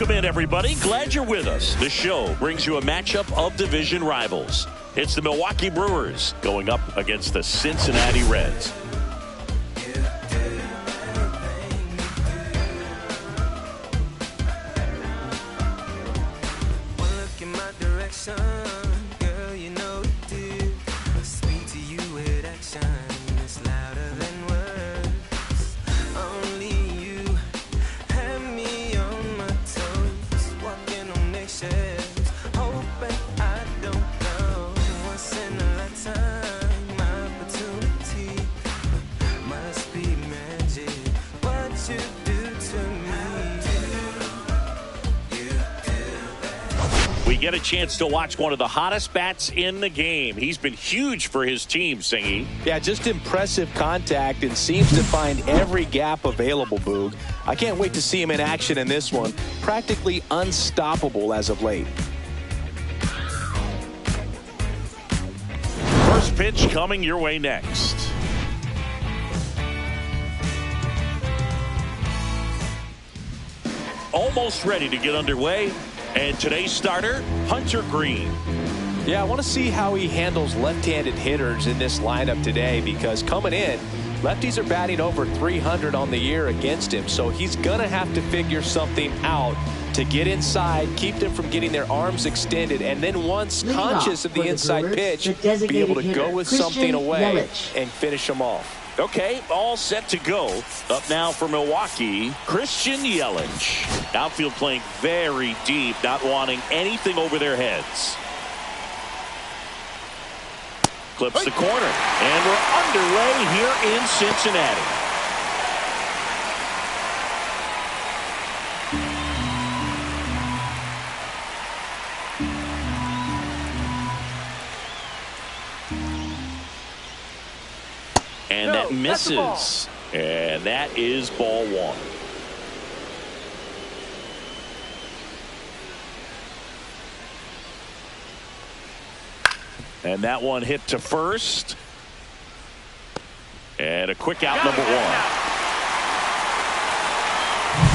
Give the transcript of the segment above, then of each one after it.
Welcome in, everybody. Glad you're with us. The show brings you a matchup of division rivals. It's the Milwaukee Brewers going up against the Cincinnati Reds. We get a chance to watch one of the hottest bats in the game. He's been huge for his team, Singy. Yeah, just impressive contact and seems to find every gap available, Boog. I can't wait to see him in action in this one. Practically unstoppable as of late. First pitch coming your way next. Almost ready to get underway. And today's starter, Hunter Green. Yeah, I want to see how he handles left-handed hitters in this lineup today, because coming in, lefties are batting over 300 on the year against him. So he's going to have to figure something out to get inside, keep them from getting their arms extended, and then once conscious of the inside pitch, be able to go with something away and finish them off. Okay, all set to go. Up now for Milwaukee, Christian Yelich. Outfield playing very deep, not wanting anything over their heads. Clips the corner, and we're underway here in Cincinnati. And that misses. And that is ball one. And that one hit to first. And a quick out, number one.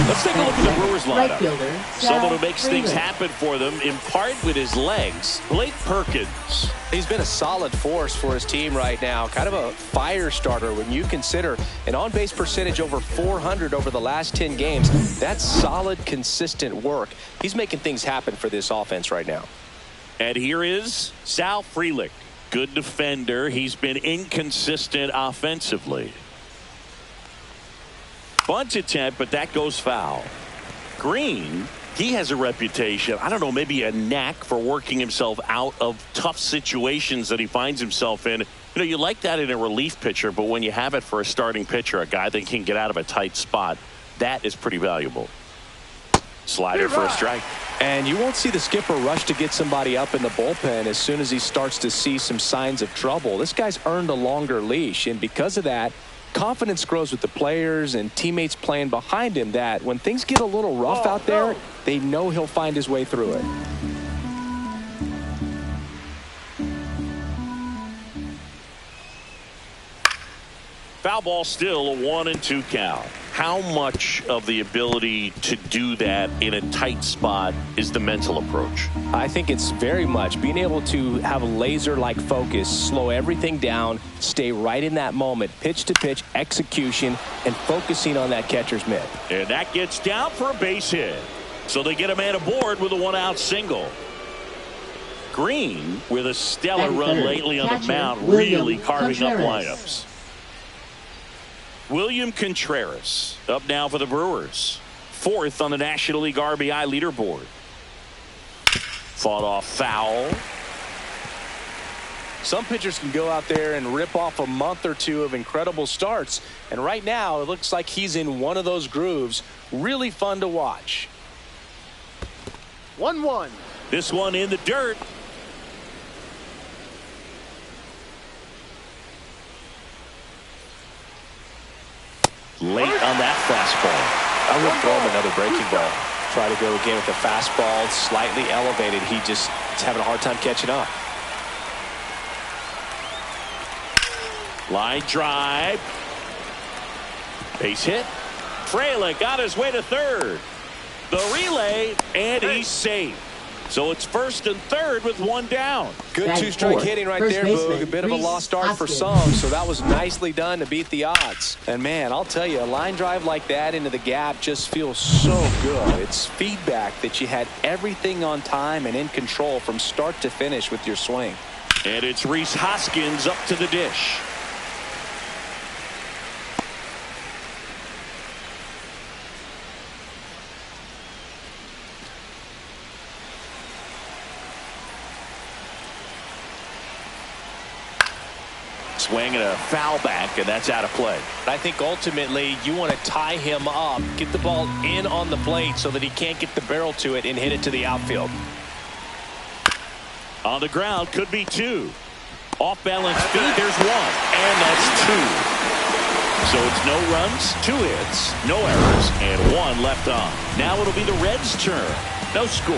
Let's take a look at the Brewers lineup. Someone who makes things happen for them, in part with his legs, Blake Perkins. He's been a solid force for his team right now. Kind of a fire starter when you consider an on-base percentage over 400 over the last 10 games. That's solid, consistent work. He's making things happen for this offense right now. And here is Sal Frelick. Good defender. He's been inconsistent offensively. Bunt attempt, but that goes foul. Green, he has a reputation, I don't know, maybe a knack for working himself out of tough situations that he finds himself in. You know, you like that in a relief pitcher, but when you have it for a starting pitcher, a guy that can get out of a tight spot, that is pretty valuable. Slider for a strike. And you won't see the skipper rush to get somebody up in the bullpen as soon as he starts to see some signs of trouble. This guy's earned a longer leash, and because of that, confidence grows with the players and teammates playing behind him, that when things get a little rough out there, they know he'll find his way through it. Foul ball, still a 1-2 count. How much of the ability to do that in a tight spot is the mental approach? I think it's very much being able to have a laser-like focus, slow everything down, stay right in that moment, pitch-to-pitch execution, and focusing on that catcher's mitt. And that gets down for a base hit. So they get a man aboard with a one-out single. Green, with a stellar run lately on the mound, really carving up lineups. William Contreras up now for the Brewers. Fourth on the National League RBI leaderboard. Fought off foul. Some pitchers can go out there and rip off a month or two of incredible starts. And right now, it looks like he's in one of those grooves. Really fun to watch. 1-1. This one in the dirt. Late on that fastball. I would throw him another breaking ball. Try to go again with the fastball, slightly elevated. He just is having a hard time catching up. Line drive. Base hit. Frelick got his way to third. The relay, and he's safe. So it's first and third with one down. Good two-strike hitting right there, Boog. A bit of a lost start for some, so that was nicely done to beat the odds. And, man, I'll tell you, a line drive like that into the gap just feels so good. It's feedback that you had everything on time and in control from start to finish with your swing. And it's Rhys Hoskins up to the dish. Swing and a foul back, and that's out of play. I think ultimately you want to tie him up, get the ball in on the plate so that he can't get the barrel to it and hit it to the outfield. On the ground, could be two. Off balance feet, there's one, and that's two. So it's no runs, 2 hits, no errors, and 1 left on. Now it'll be the Reds' turn. No score.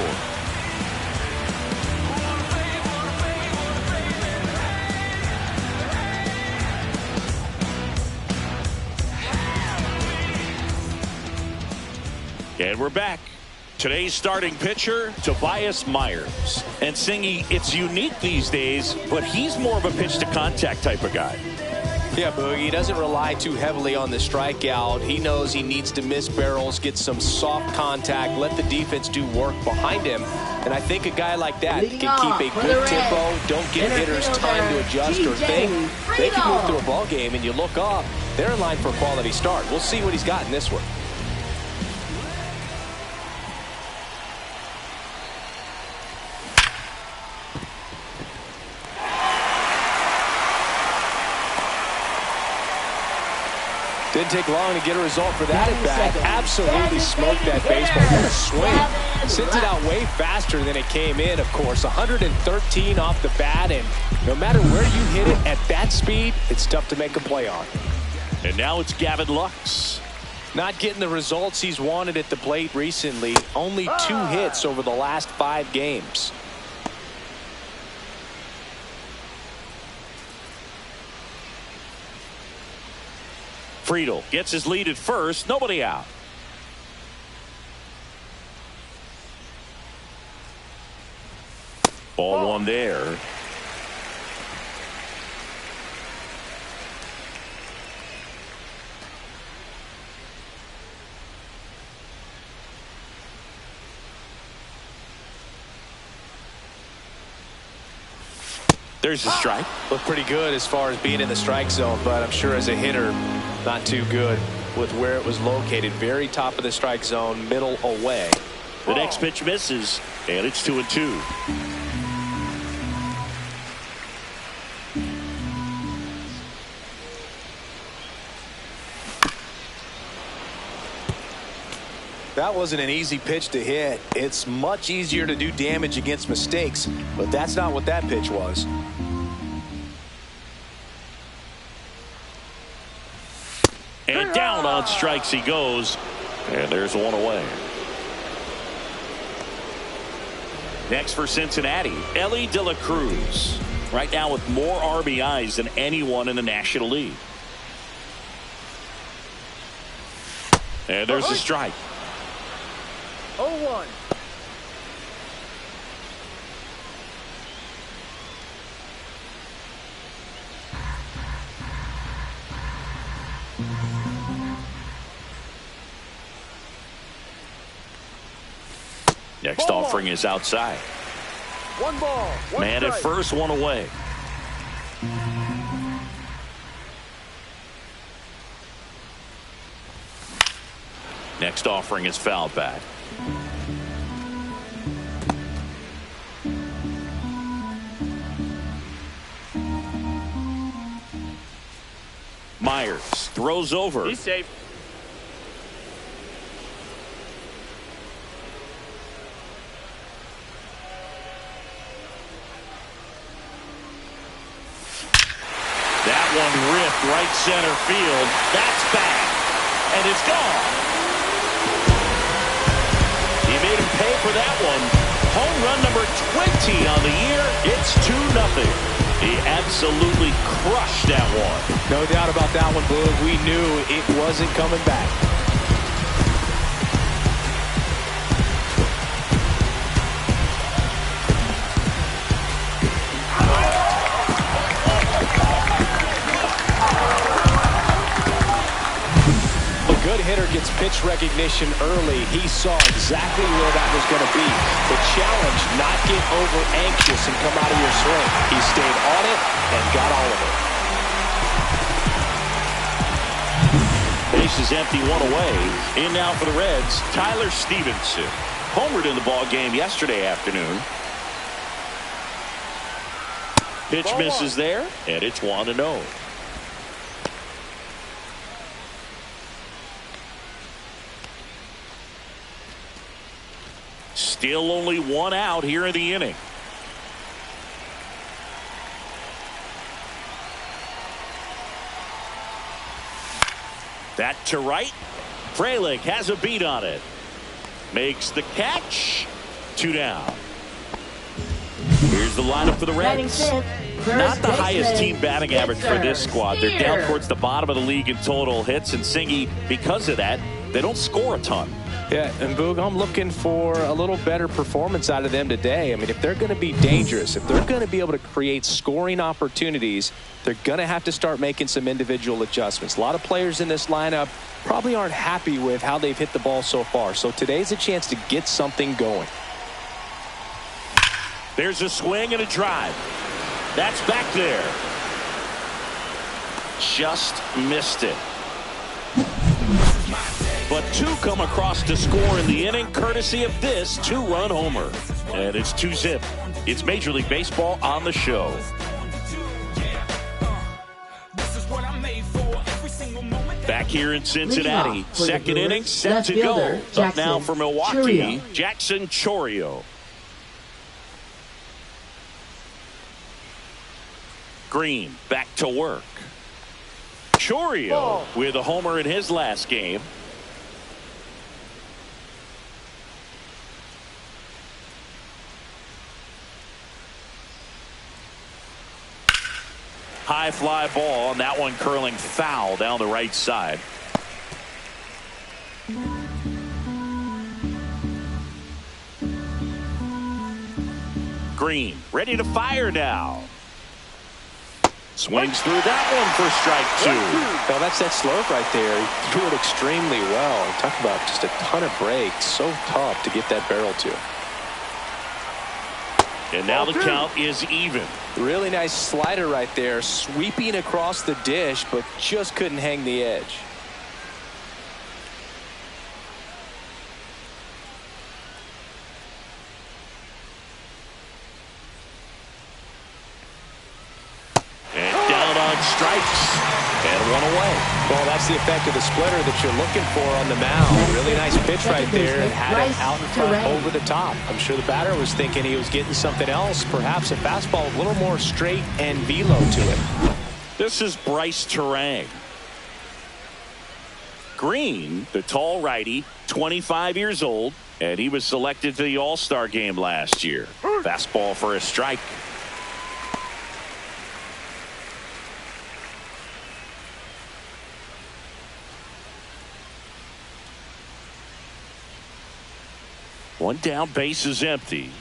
And we're back. Today's starting pitcher, Tobias Myers. And Singy, it's unique these days, but he's more of a pitch-to-contact type of guy. Yeah, Boog, he doesn't rely too heavily on the strikeout. He knows he needs to miss barrels, get some soft contact, let the defense do work behind him. And I think a guy like that can keep a good tempo, don't give hitters time to adjust or think. They can move through a ball game, and you look up, they're in line for a quality start. We'll see what he's got in this one. Didn't take long to get a result for that at bat. Absolutely smoked that baseball. What a swing. Sent it out way faster than it came in, of course. 113 off the bat, and no matter where you hit it at that speed, it's tough to make a play on. And now it's Gavin Lux. Not getting the results he's wanted at the plate recently. Only 2 hits over the last 5 games. Friedel gets his lead at first. Nobody out. Ball 1 there. There's a strike. Looked pretty good as far as being in the strike zone, but I'm sure as a hitter, not too good with where it was located. Very top of the strike zone, middle away. The next pitch misses, and it's 2-2. That wasn't an easy pitch to hit. It's much easier to do damage against mistakes, but that's not what that pitch was. And down on strikes he goes, and there's 1 away. Next for Cincinnati, Elly De La Cruz. Right now with more RBIs than anyone in the National League. And there's a strike. 0-1. Next offering is outside. 1 ball, 1 Man strike. at first, 1 away. Next offering is fouled back. Myers throws over. He's safe. That one ripped right center field. That's back. And it's gone. He made him pay for that one. Home run number 20 on the year. It's 2-0. He absolutely crushed that one. No doubt about that one, Boog. We knew it wasn't coming back. good hitter gets pitch recognition early, he saw exactly where that was going to be. The challenge, not get over anxious and come out of your swing. He stayed on it and got all of it. Base is empty, one away. In now for the Reds, Tyler Stevenson. Homered in the ball game yesterday afternoon. Pitch misses there, and it's 1-0. Still only one out here in the inning. That to right. Frelick has a beat on it. Makes the catch. 2 down. Here's the lineup for the Reds. Not the highest team batting average for this squad. They're down towards the bottom of the league in total hits, and Singy, because of that, they don't score a ton. Yeah, and Boog, I'm looking for a little better performance out of them today. I mean, if they're going to be dangerous, if they're going to be able to create scoring opportunities, they're going to have to start making some individual adjustments. A lot of players in this lineup probably aren't happy with how they've hit the ball so far. So today's a chance to get something going. There's a swing and a drive. That's back there. Just missed it. But 2 come across to score in the inning, courtesy of this 2-run homer. And it's 2-zip. It's Major League Baseball on the show. Back here in Cincinnati, second inning set to go. Up now for Milwaukee, Jackson Chourio. Green back to work. Chourio with a homer in his last game. High fly ball, and that one curling foul down the right side. Green ready to fire now. Swings through that one for strike 2. Well, that's that slurve right there. He threw it extremely well. Talk about just a ton of breaks. So tough to get that barrel to. And now the count is even. Really nice slider right there, sweeping across the dish, but just couldn't hang the edge. And down on strikes. And one away. Well, that's the effect of the splitter that you're looking for on the mound. Really nice pitch right there, and had it out in front over the top. I'm sure the batter was thinking he was getting something else, perhaps a fastball a little more straight and velo to it. This is Bryce Terang. Green, the tall righty, 25 years old, and he was selected to the All-Star game last year. Fastball for a strike. One down, base is empty.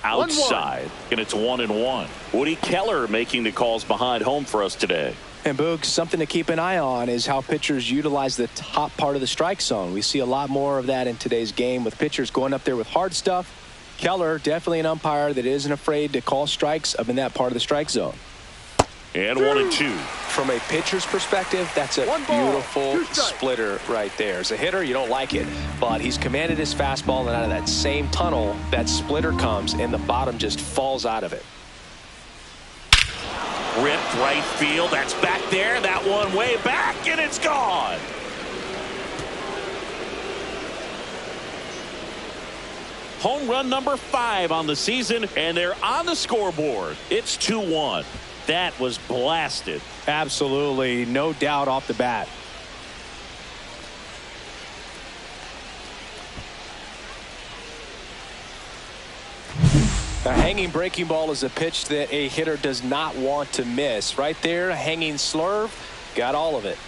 Outside, and it's 1-1. Woody Keller making the calls behind home for us today. And Boog, something to keep an eye on is how pitchers utilize the top part of the strike zone. We see a lot more of that in today's game with pitchers going up there with hard stuff. Keller, definitely an umpire that isn't afraid to call strikes up in that part of the strike zone. And 1-2. From a pitcher's perspective, that's a beautiful splitter right there. As a hitter, you don't like it, but he's commanded his fastball, and out of that same tunnel, that splitter comes, and the bottom just falls out of it. Ripped right field. That's back there. That one way back, and it's gone. Home run number 5 on the season, and they're on the scoreboard. It's 2-1. That was blasted. Absolutely, no doubt off the bat. A hanging breaking ball is a pitch that a hitter does not want to miss. Right there, a hanging slurve, got all of it.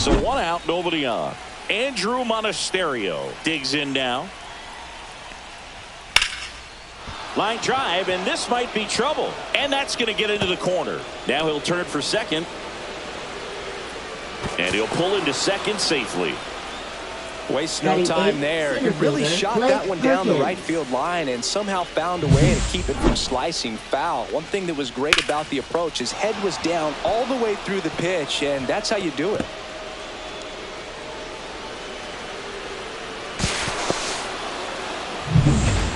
So one out, nobody on. Andrew Monasterio digs in now. Line drive, and this might be trouble. And that's going to get into the corner. Now he'll turn it for second. And he'll pull into second safely. Waste no time there. He really shot that one down the right field line and somehow found a way to keep it from slicing foul. One thing that was great about the approach, his head was down all the way through the pitch, and that's how you do it.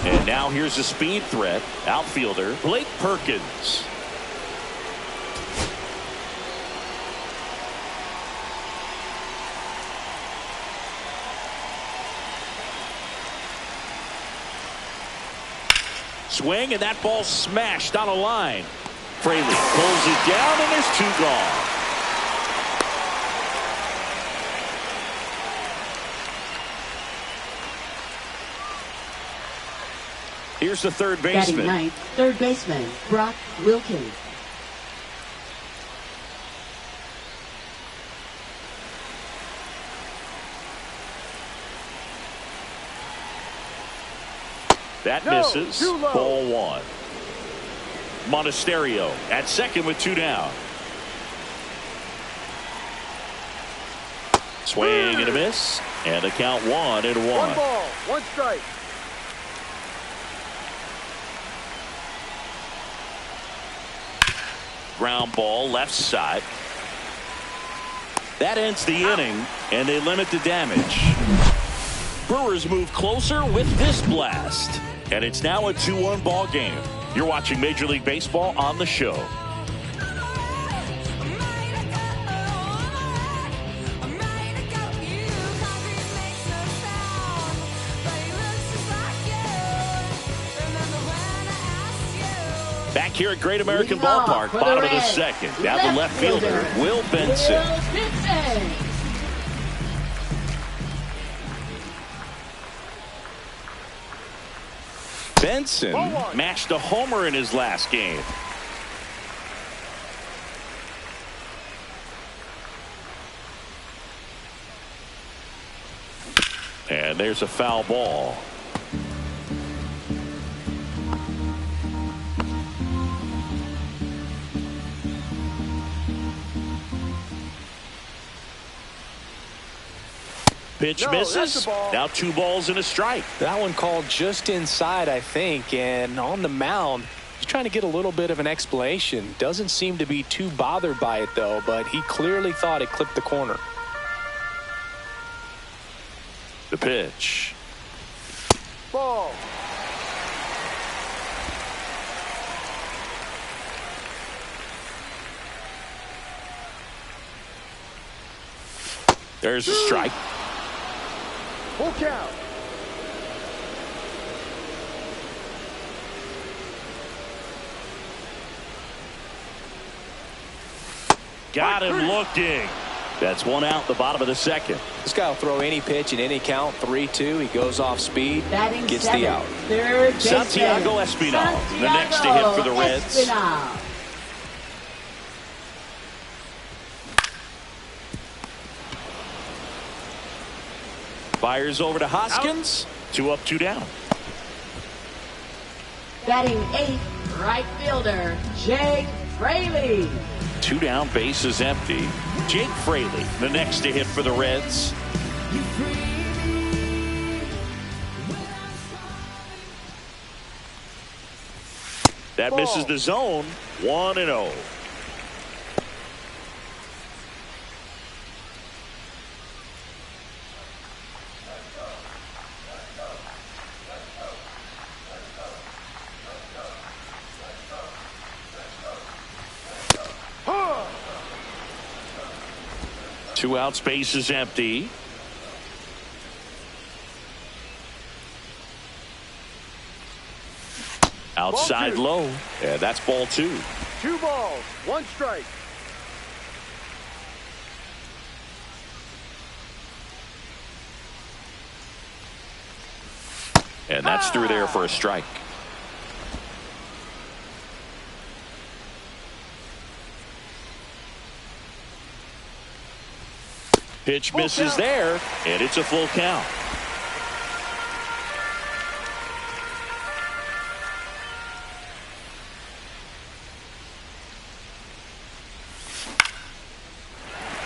And now here's a speed threat. Outfielder Blake Perkins. Swing, and that ball smashed on a line. Fraley pulls it down, and there's two gone. Here's the third baseman. Batting ninth, third baseman Brock Wilkins. That misses. Ball one. Monasterio at second with two down. Swing and a miss. And a count 1-1. 1 ball, 1 strike. Ground ball left side. That ends the inning, and they limit the damage. Brewers move closer with this blast. And it's now a 2-1 ball game. You're watching Major League Baseball on the show. Back here at Great American Ballpark, bottom of the second. Now the left fielder, Will Benson. Benson matched a homer in his last game. And there's a foul ball. Pitch misses. Now 2 balls and a strike. That one called just inside, I think, and on the mound, he's trying to get a little bit of an explanation. Doesn't seem to be too bothered by it, though, but he clearly thought it clipped the corner. The pitch. Ball. There's a strike. Full count. Got him looking. That's one out, the bottom of the second. This guy will throw any pitch in any count. 3-2. He goes off speed, gets the out. Santiago Espinal, the next to hit for the Reds. Fires over to Hoskins. Out. 2 up, 2 down. Batting 8th, right fielder Jake Fraley. 2 down, base is empty. Jake Fraley, the next to hit for the Reds. That misses the zone. 1-0. Two outs, base is empty. Outside low. Yeah, that's ball 2. 2 balls, 1 strike. And that's through there for a strike. Pitch misses there, and it's a full count.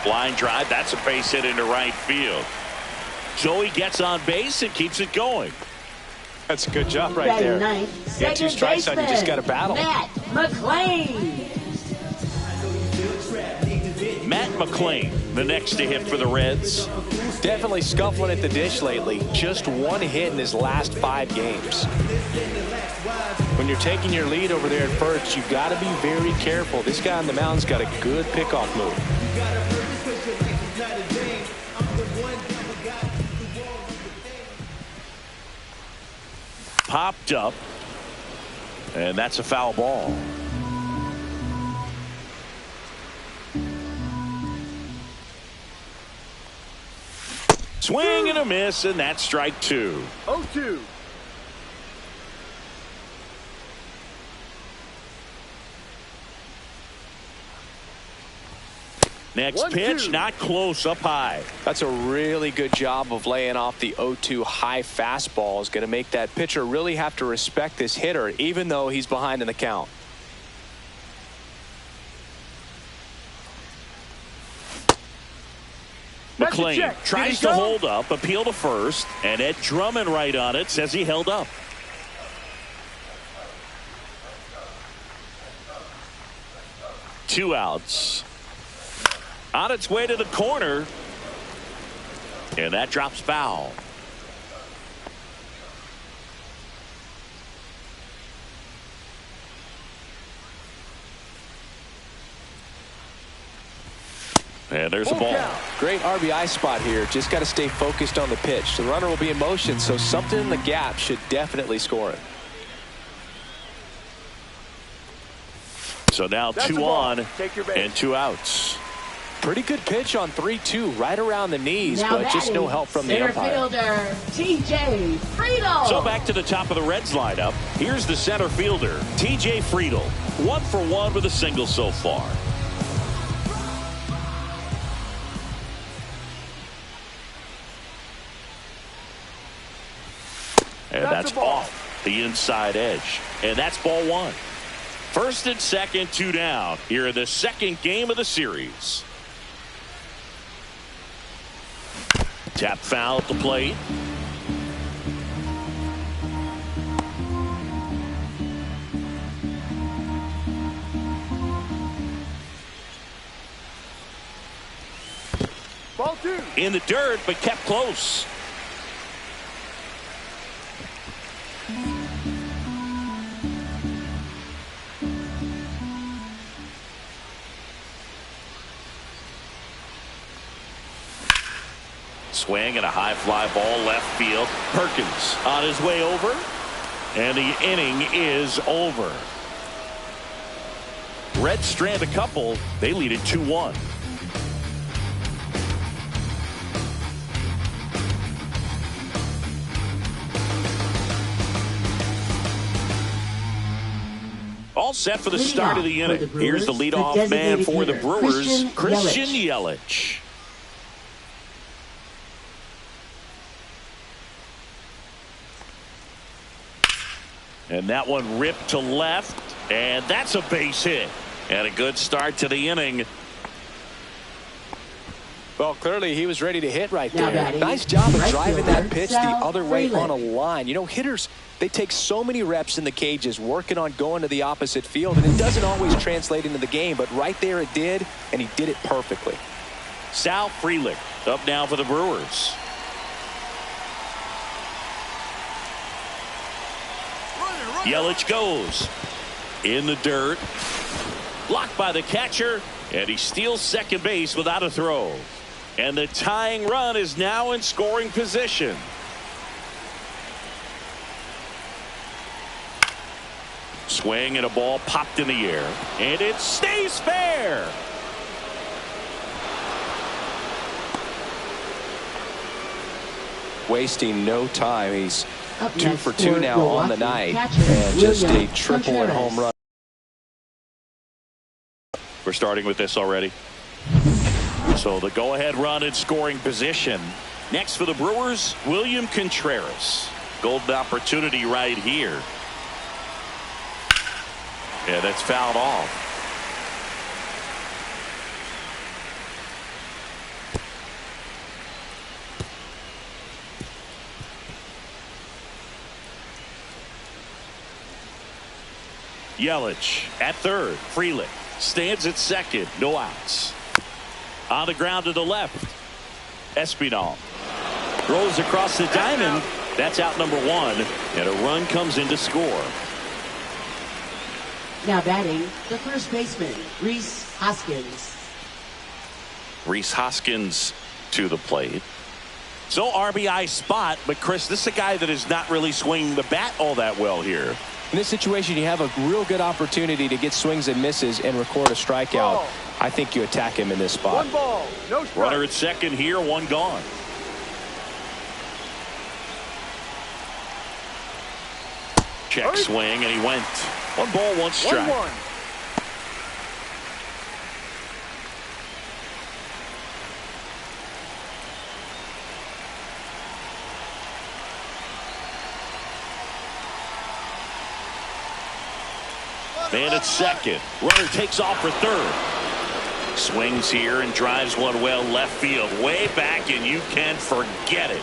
Line drive, that's a base hit into right field. Joey gets on base and keeps it going. That's a good job right there. Get two strikes on you, just got to battle. Matt McClain. Matt McClain, the next to hit for the Reds. Definitely scuffling at the dish lately. Just one hit in his last 5 games. When you're taking your lead over there at first, you've got to be very careful. This guy on the mound's got a good pickoff move. Popped up, and that's a foul ball. Swing and a miss, and that's strike 2. 0-2. Next pitch, not close, up high. That's a really good job of laying off the 0-2 high fastball. Is going to make that pitcher really have to respect this hitter, even though he's behind in the count. McClain tries to hold up, appeal to first, and Ed Drummond right on it says he held up. Two outs. On its way to the corner, and that drops foul. And there's a ball. Great RBI spot here. Just got to stay focused on the pitch. The runner will be in motion, so something in the gap should definitely score it. So now 2 on and 2 outs. Pretty good pitch on 3-2, right around the knees, but just no help from the umpire. Fielder TJ Friedl. So back to the top of the Reds lineup. Here's the center fielder, TJ Friedl. 1 for 1 with a single so far. And that's off the inside edge. And that's ball 1. First and second, 2 down here in the second game of the series. Tap foul at the plate. Ball 2. In the dirt, but kept close. Swing and a high fly ball left field. Perkins on his way over, and the inning is over. Reds strand a couple. They lead it 2-1. All set for the start of the inning. Here's the leadoff man for the Brewers, Christian Yelich. And that one ripped to left, and that's a base hit. And a good start to the inning. Well, clearly he was ready to hit right there. Nice job of driving that pitch the other way on a line. You know, hitters, they take so many reps in the cages working on going to the opposite field, and it doesn't always translate into the game, but right there it did, and he did it perfectly. Sal Frelick up now for the Brewers. Yelich goes in the dirt, blocked by the catcher, and he steals second base without a throw. And the tying run is now in scoring position. Swing and a ball popped in the air, and it stays fair. Wasting no time. He's 2 for 2 now on the night, and just a triple and home run. We're starting with this already. So the go-ahead run in scoring position. Next for the Brewers, William Contreras. Golden opportunity right here. Yeah, that's fouled off. Yelich at third. Frelick stands at second. No outs. On the ground to the left. Espinal throws across the diamond. That's out number one. And a run comes in to score. Now batting, the first baseman, Rhys Hoskins. Rhys Hoskins to the plate. So RBI spot, but Chris, this is a guy that is not really swinging the bat all that well here. In this situation, you have a real good opportunity to get swings and misses and record a strikeout. Ball. I think you attack him in this spot. 1 ball, no strike. Runner at second here, one gone. Check swing, and he went. 1 ball, 1 strike. 1-1. Man at second. Runner takes off for third. Swings here and drives one well left field. Way back, and you can forget it.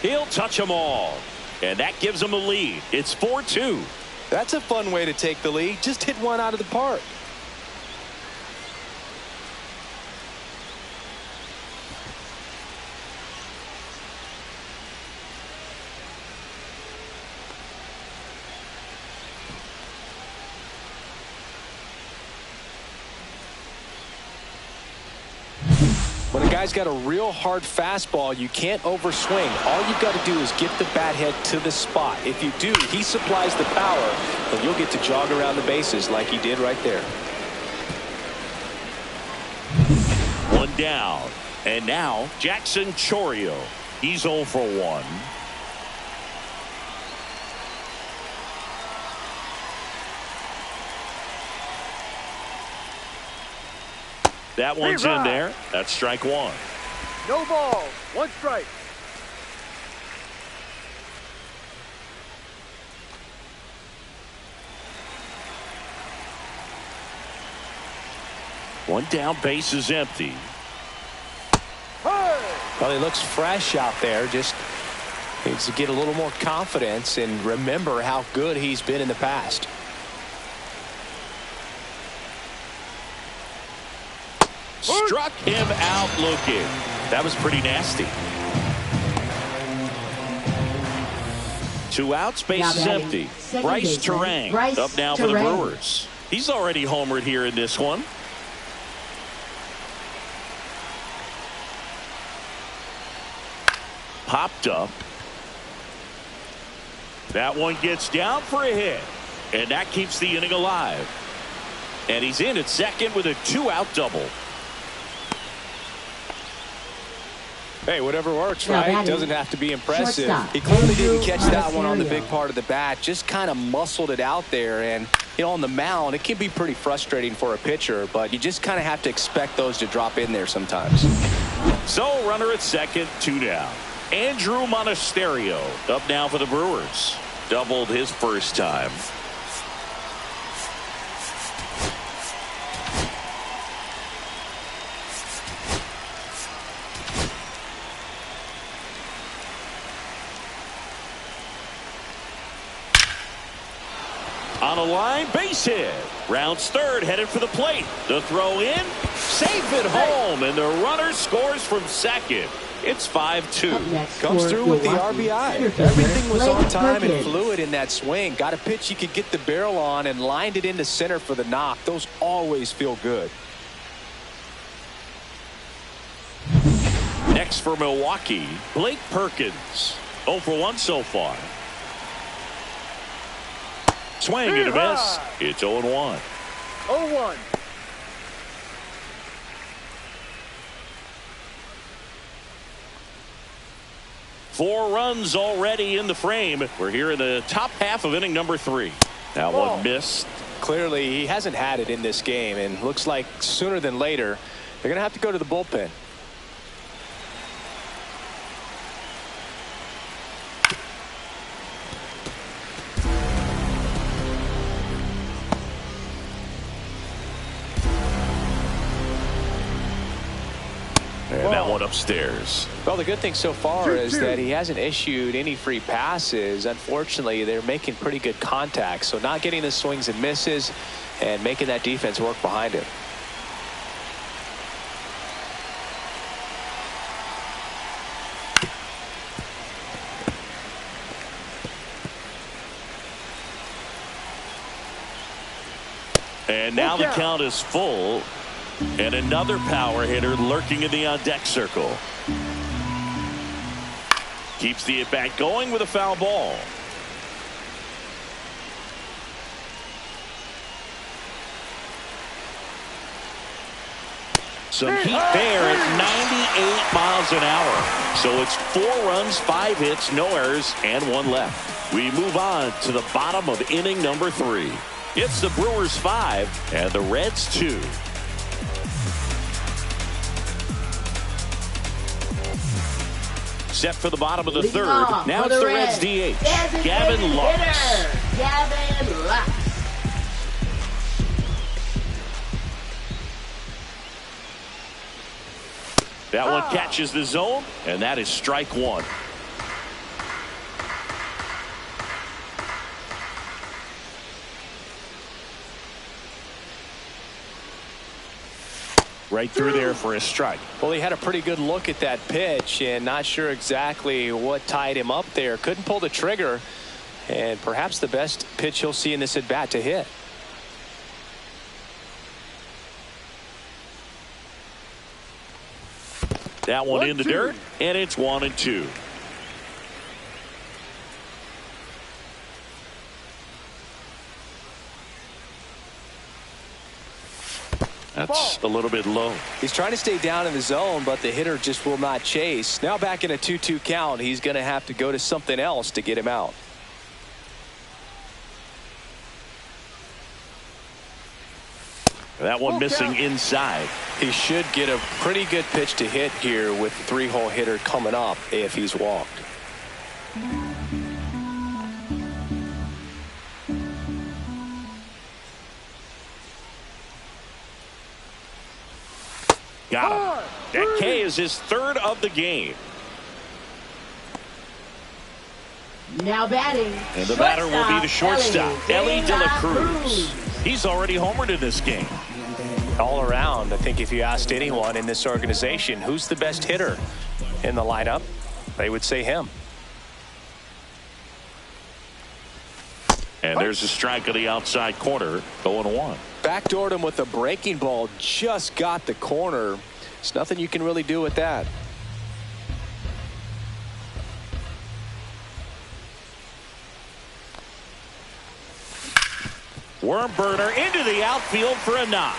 He'll touch them all. And that gives him a lead. It's 4-2. That's a fun way to take the lead. Just hit one out of the park. When a guy's got a real hard fastball, you can't overswing. All you've got to do is get the bat head to the spot. If you do, he supplies the power, and you'll get to jog around the bases like he did right there. One down. And now Jackson Chourio. He's 0 for 1. That one's in there. That's strike 1. No balls, 1 strike. One down, base is empty. Hey! Well, he looks fresh out there. Just needs to get a little more confidence and remember how good he's been in the past. Struck him out looking. That was pretty nasty. 2 outs, base is empty. Bryce Terang up now for the Brewers. He's already homered here in this one. Popped up. That one gets down for a hit. And that keeps the inning alive. And he's in at second with a 2-out double. Hey, whatever works, right? Doesn't have to be impressive. Shortstop. He clearly didn't catch that one on the big part of the bat. Just kind of muscled it out there. And, you know, on the mound, it can be pretty frustrating for a pitcher, but you just kind of have to expect those to drop in there sometimes. So, runner at second, 2 down. Andrew Monasterio up now for the Brewers. Doubled his first time. On a line, base hit. Rounds third, headed for the plate. The throw in, safe at home, and the runner scores from second. It's 5-2. Comes through with the RBI. Everything was on time and fluid in that swing. Got a pitch he could get the barrel on and lined it into center for the knock. Those always feel good. Next for Milwaukee, Blake Perkins. 0 for 1 so far. Swing and a miss. It's 0-1. 0-1. Four runs already in the frame. We're here in the top half of inning number 3. That one missed. Clearly, he hasn't had it in this game, and looks like sooner than later, they're going to have to go to the bullpen. And that one upstairs. Well, the good thing so far is that he hasn't issued any free passes. Unfortunately, they're making pretty good contact, so not getting the swings and misses and making that defense work behind him. And now the count is full. And another power hitter lurking in the on-deck circle. Keeps the at-bat going with a foul ball. Some heat there at 98 miles an hour. So it's 4 runs, 5 hits, no errors, and 1 left. We move on to the bottom of inning number 3. It's the Brewers 5 and the Reds 2. Set for the bottom of the third. Now it's the Reds DH, Gavin Lux. Gavin Lux. That one catches the zone, and that is strike 1. Right through there for a strike. Well, he had a pretty good look at that pitch and not sure exactly what tied him up there. Couldn't pull the trigger, and perhaps the best pitch he'll see in this at bat to hit. That one in the dirt, and it's 1-2. That's a little bit low. He's trying to stay down in the zone, but the hitter just will not chase. Now back in a 2-2 count, he's going to have to go to something else to get him out. That one missing inside. He should get a pretty good pitch to hit here with the 3-hole hitter coming up if he's walked. Got him. That K is his 3rd of the game. Now batting. And the batter will be the shortstop, Ellie De La Cruz. He's already homered in this game. All around, I think if you asked anyone in this organization who's the best hitter in the lineup, they would say him. And there's a strike on the outside corner, 0-1. Backdoored him with a breaking ball, just got the corner. There's nothing you can really do with that. Worm burner into the outfield for a knock.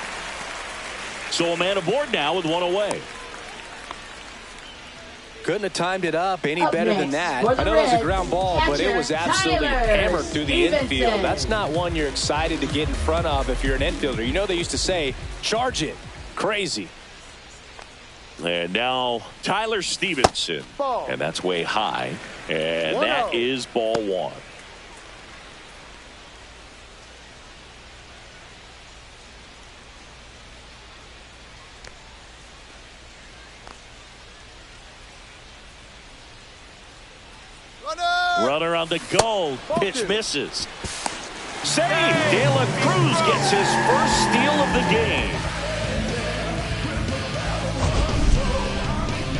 So a man aboard now with 1 away. Couldn't have timed it up any Up better next, than that. for I the know it was a Reds, ground ball, but it was catcher, absolutely Tyler hammered through the infield. Stevenson. That's not one you're excited to get in front of if you're an infielder. You know they used to say, charge it. Crazy. And now Tyler Stevenson. Ball. And that's way high. And 1-0. that is ball 1. Runner on the go. Pitch misses. Save. De La Cruz gets his first steal of the game.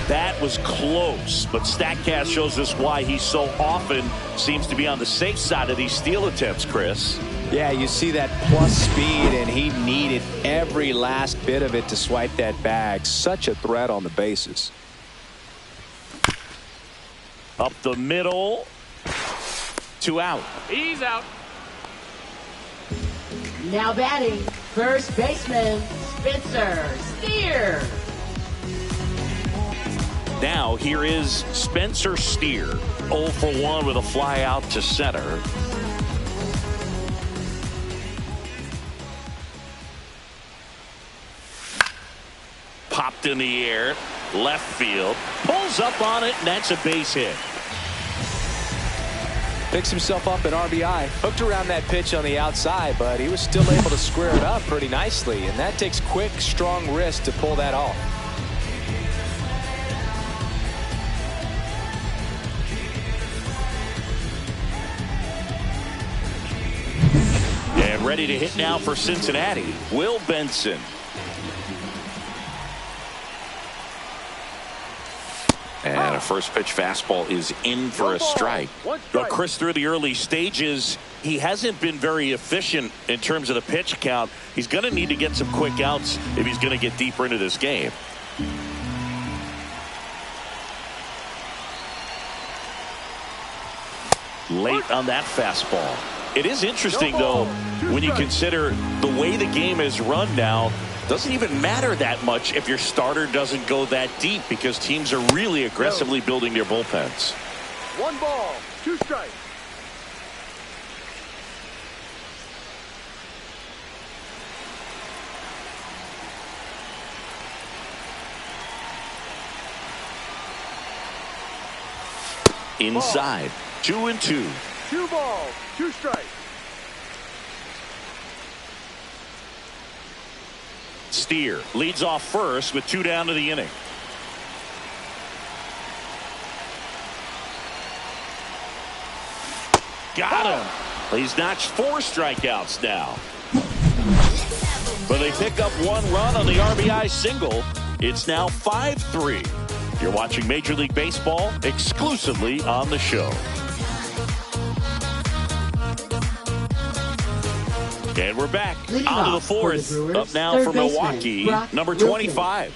That was close, but StatCast shows us why he so often seems to be on the safe side of these steal attempts, Chris. Yeah, you see that plus speed, and he needed every last bit of it to swipe that bag. Such a threat on the bases. Up the middle. 2 out. He's out. Now batting, first baseman, Spencer Steer. Now here is Spencer Steer. 0 for 1 with a fly out to center. in the air. Left field. Pulls up on it, and that's a base hit. Picks himself up an RBI. Hooked around that pitch on the outside, but he was still able to square it up pretty nicely. And that takes quick, strong wrist to pull that off. And ready to hit now for Cincinnati, Will Benson. And a first pitch fastball is in for a strike. But Chris, through the early stages, he hasn't been very efficient in terms of the pitch count. He's going to need to get some quick outs if he's going to get deeper into this game. Late on that fastball. It is interesting, though, when you consider the way the game is run now. Doesn't even matter that much if your starter doesn't go that deep, because teams are really aggressively building their bullpens. 1 ball, 2 strikes. Inside. 2-2. 2 balls, 2 strikes. Steer leads off first with 2 down to the inning. Got him. He's notched 4 strikeouts now. But they pick up 1 run on the RBI single. It's now 5-3. You're watching Major League Baseball exclusively on the show. And we're back on to the 4th. Up now for Milwaukee, number 25.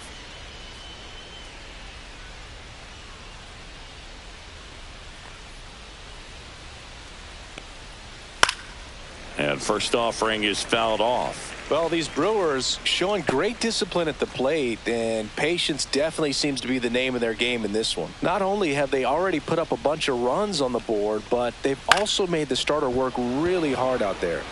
And first offering is fouled off. Well, these Brewers showing great discipline at the plate, and patience definitely seems to be the name of their game in this one. Not only have they already put up a bunch of runs on the board, but they've also made the starter work really hard out there.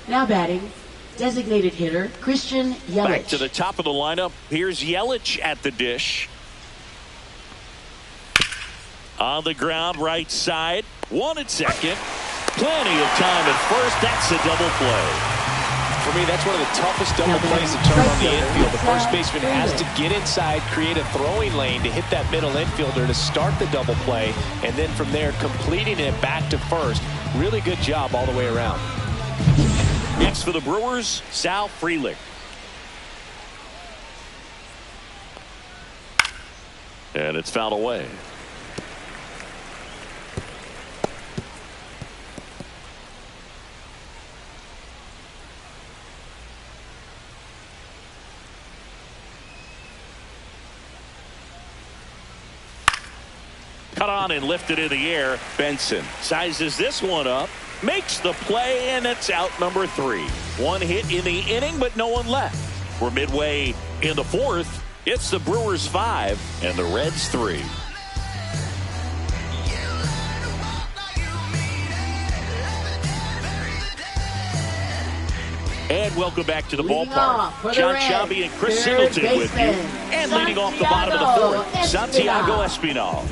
Now batting, designated hitter Christian Yelich. Back to the top of the lineup. Here's Yelich at the dish. On the ground, right side. 1 at second. Plenty of time at first. That's a double play. For me, that's one of the toughest double plays to turn on the infield. The first baseman has to get inside, create a throwing lane to hit that middle infielder to start the double play, and then from there completing it back to first. Really good job all the way around. Next for the Brewers, Sal Frelick. And it's fouled away. Cut on and lifted in the air. Benson sizes this one up. Makes the play, and it's out number 3. 1 hit in the inning, but no one left. We're midway in the 4th. It's the Brewers 5 and the Reds 3. And welcome back to the ballpark. John Shelby and Chris Singleton with you. And leading off the bottom of the 4th, Santiago Espinal.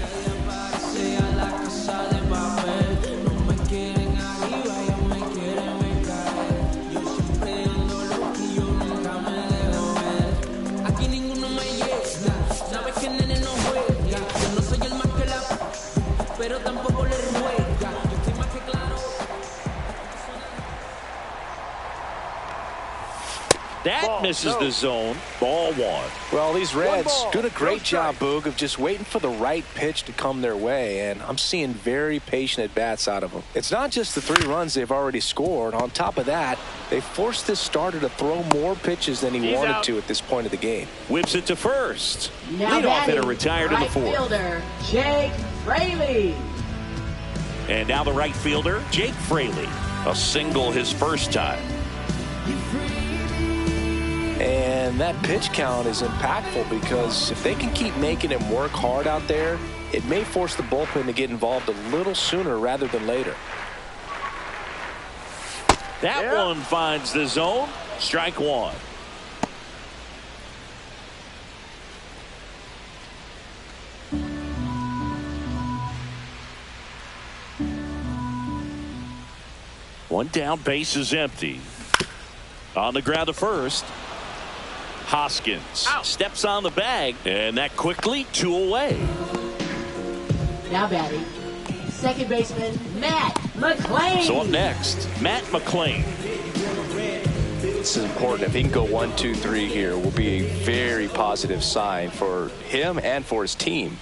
That misses the zone. Ball 1. Well, these Reds doing a great job, Boog, of just waiting for the right pitch to come their way, and I'm seeing very patient at-bats out of them. It's not just the 3 runs they've already scored. On top of that, they forced this starter to throw more pitches than he wanted to at this point of the game. Whips it to first. Now leadoff hitter retired in the 4th. Fielder Jake Fraley. And now the right fielder, Jake Fraley. A single his first time. And that pitch count is impactful, because if they can keep making him work hard out there, it may force the bullpen to get involved a little sooner rather than later. That one finds the zone. Strike one. One down, base is empty. On the ground to first. Hoskins steps on the bag, and that quickly 2 away. Now batting, second baseman Matt McLean. So up next, Matt McLean. This is important. If he can go 1, 2, 3 here, will be a very positive sign for him and for his team.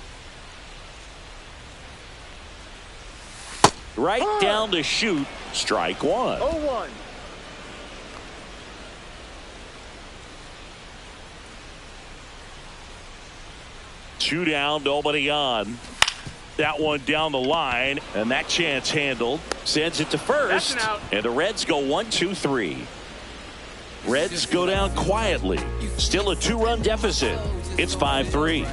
Right down to shoot. Strike one. 0-1. Two down, nobody on. That one down the line, and that chance handled. Sends it to first, That's an out. and the Reds go 1, 2, 3. Reds go down quietly. Still a 2-run deficit. It's 5-3.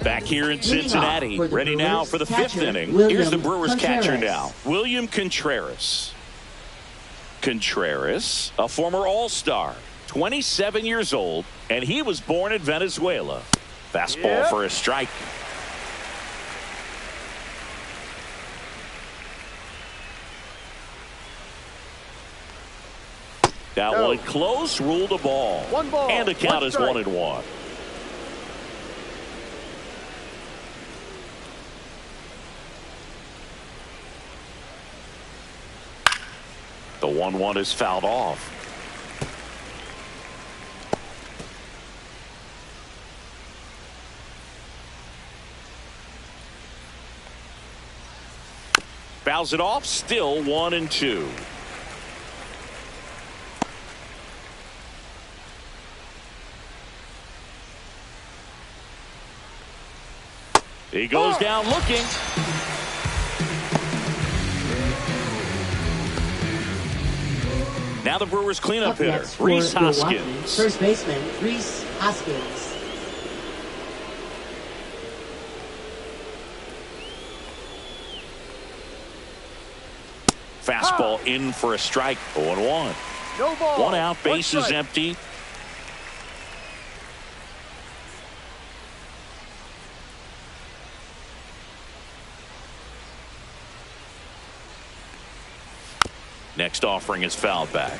Back here in Cincinnati, ready now for the 5th inning. Here's the Brewers catcher now, William Contreras. Contreras, a former All-Star, 27 years old, and he was born in Venezuela. Fastball for a strike. That one close, ruled a ball. 1 ball, And the count 1 is strike. 1-1. The 1-1 is fouled off. Fouls it off, still 1-2. He goes down looking. Now the Brewers cleanup Up hitter, next for Rhys Milwaukee, Hoskins. first baseman Rhys Hoskins. Fastball in for a strike. 0-1. No ball. 1 out, base is strike. empty. Next offering is fouled back.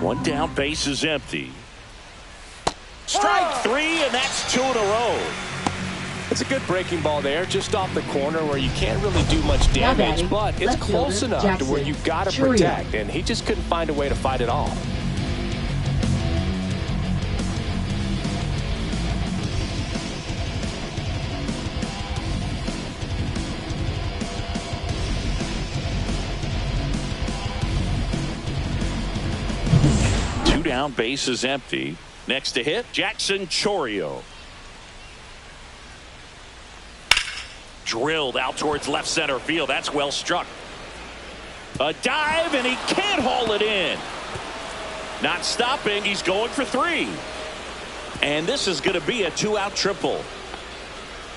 One down, base is empty. Strike 3, and that's 2 in a row. It's a good breaking ball there, just off the corner where you can't really do much damage, but it's left close fielder, enough to where Jackson you've got to Churio. protect, and he just couldn't find a way to fight it off. Two down, base is empty. Next to hit, Jackson Churio. Drilled out towards left center field. That's well struck. A dive, and he can't haul it in. Not stopping. He's going for 3. And this is going to be a 2-out triple.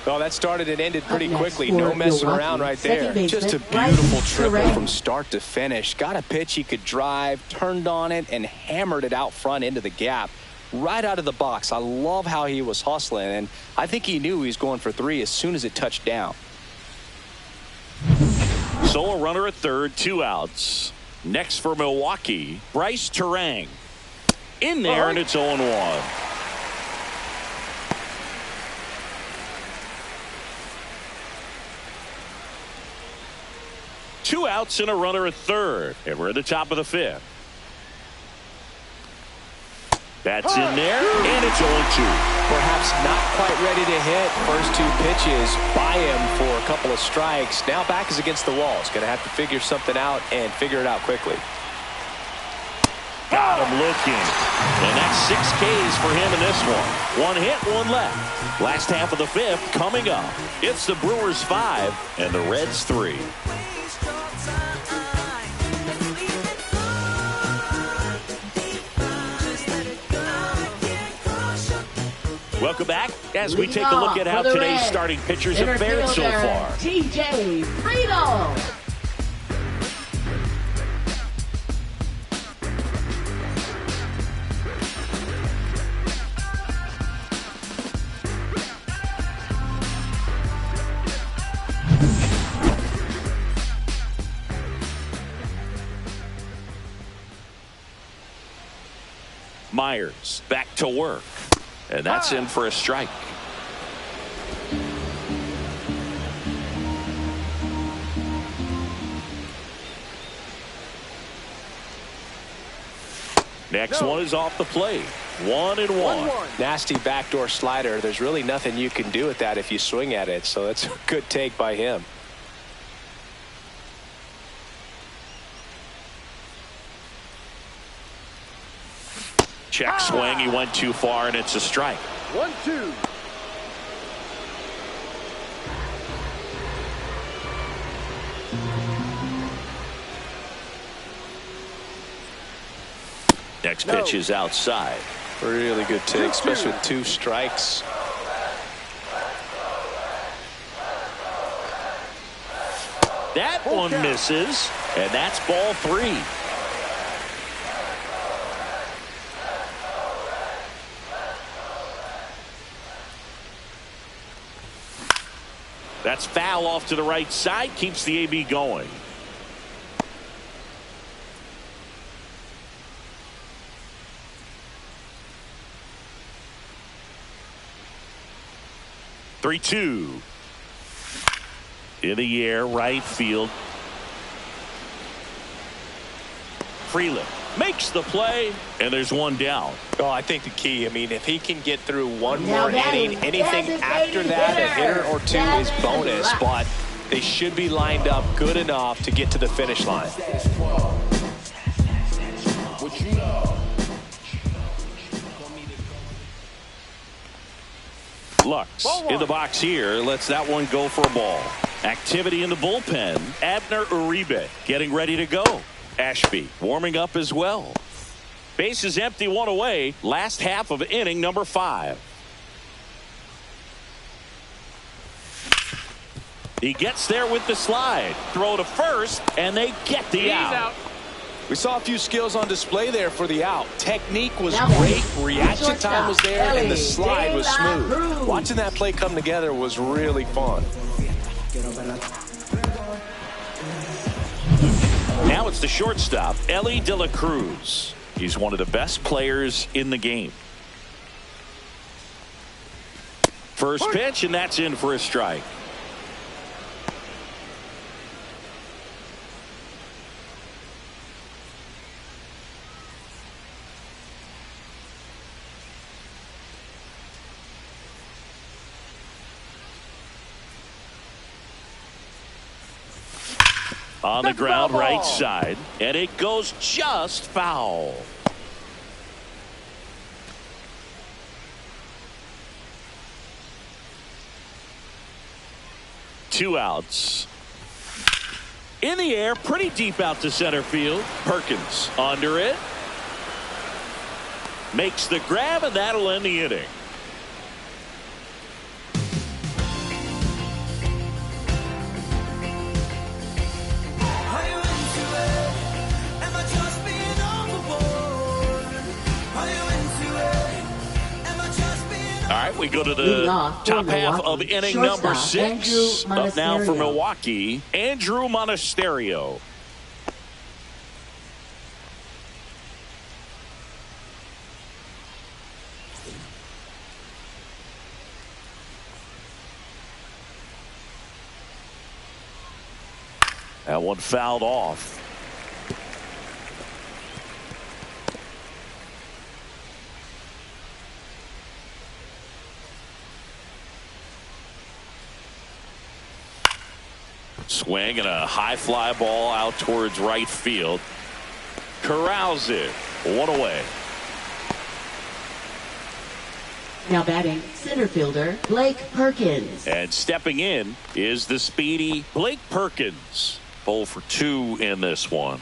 Well, that started and ended pretty Up next quickly. for No messing Milwaukee, around right second there. Just a baseman, beautiful Bryce triple Terang. from start to finish. Got a pitch he could drive, turned on it, and hammered it out front into the gap. Right out of the box. I love how he was hustling, and I think he knew he was going for 3 as soon as it touched down. So a runner at third, 2 outs. Next for Milwaukee, Bryce Terang. In there, and it's 0-1. Two outs and a runner at third, and we're at the top of the 5th. That's in there, and it's 0-2. Perhaps not quite ready to hit. First 2 pitches by him for a couple of strikes. Now back is against the wall. He's going to have to figure something out and figure it out quickly. Got him looking. And that's 6 Ks for him in this one. 1 hit, 1 left. Last half of the 5th coming up. It's the Brewers 5 and the Reds 3. Welcome back as we take a look at how today's starting pitchers have fared so far. TJ Friedel. Myers back to work. And that's in for a strike. Next one is off the plate. 1-1. Nasty backdoor slider. There's really nothing you can do with that if you swing at it. So that's a good take by him. Check swing. He went too far, and it's a strike. 1-2. Next pitch is outside. Really good take, especially with 2 strikes. That one misses, and that's ball 3. That's foul off to the right side, keeps the AB going. Three-two. In the air, right field. Freeland makes the play, and there's one down. Oh, I think the key, if he can get through one more inning, anything after that, a hitter or 2 is bonus, but they should be lined up good enough to get to the finish line. Lux in the box here, lets that one go for a ball. Activity in the bullpen. Abner Uribe getting ready to go. Ashby warming up as well. Bases empty, 1 away. Last half of inning number 5. He gets there with the slide. Throw to first, and they get the out. We saw a few skills on display there for the out. Technique was great, reaction time was there, and the slide was smooth. Watching that play come together was really fun. Now it's the shortstop, Ellie De La Cruz. He's one of the best players in the game. First pitch, and that's in for a strike. On the ground, right side, and it goes just foul. Two outs. In the air, pretty deep out to center field. Perkins under it. Makes the grab, and that'll end the inning. All right, we go to the top half of inning number 6. Up now for Milwaukee, Andrew Monasterio. That one fouled off. Swing and a high fly ball out towards right field. Corrals it. 1 away. Now batting, center fielder Blake Perkins. And stepping in is the speedy Blake Perkins. 0 for 2 in this one.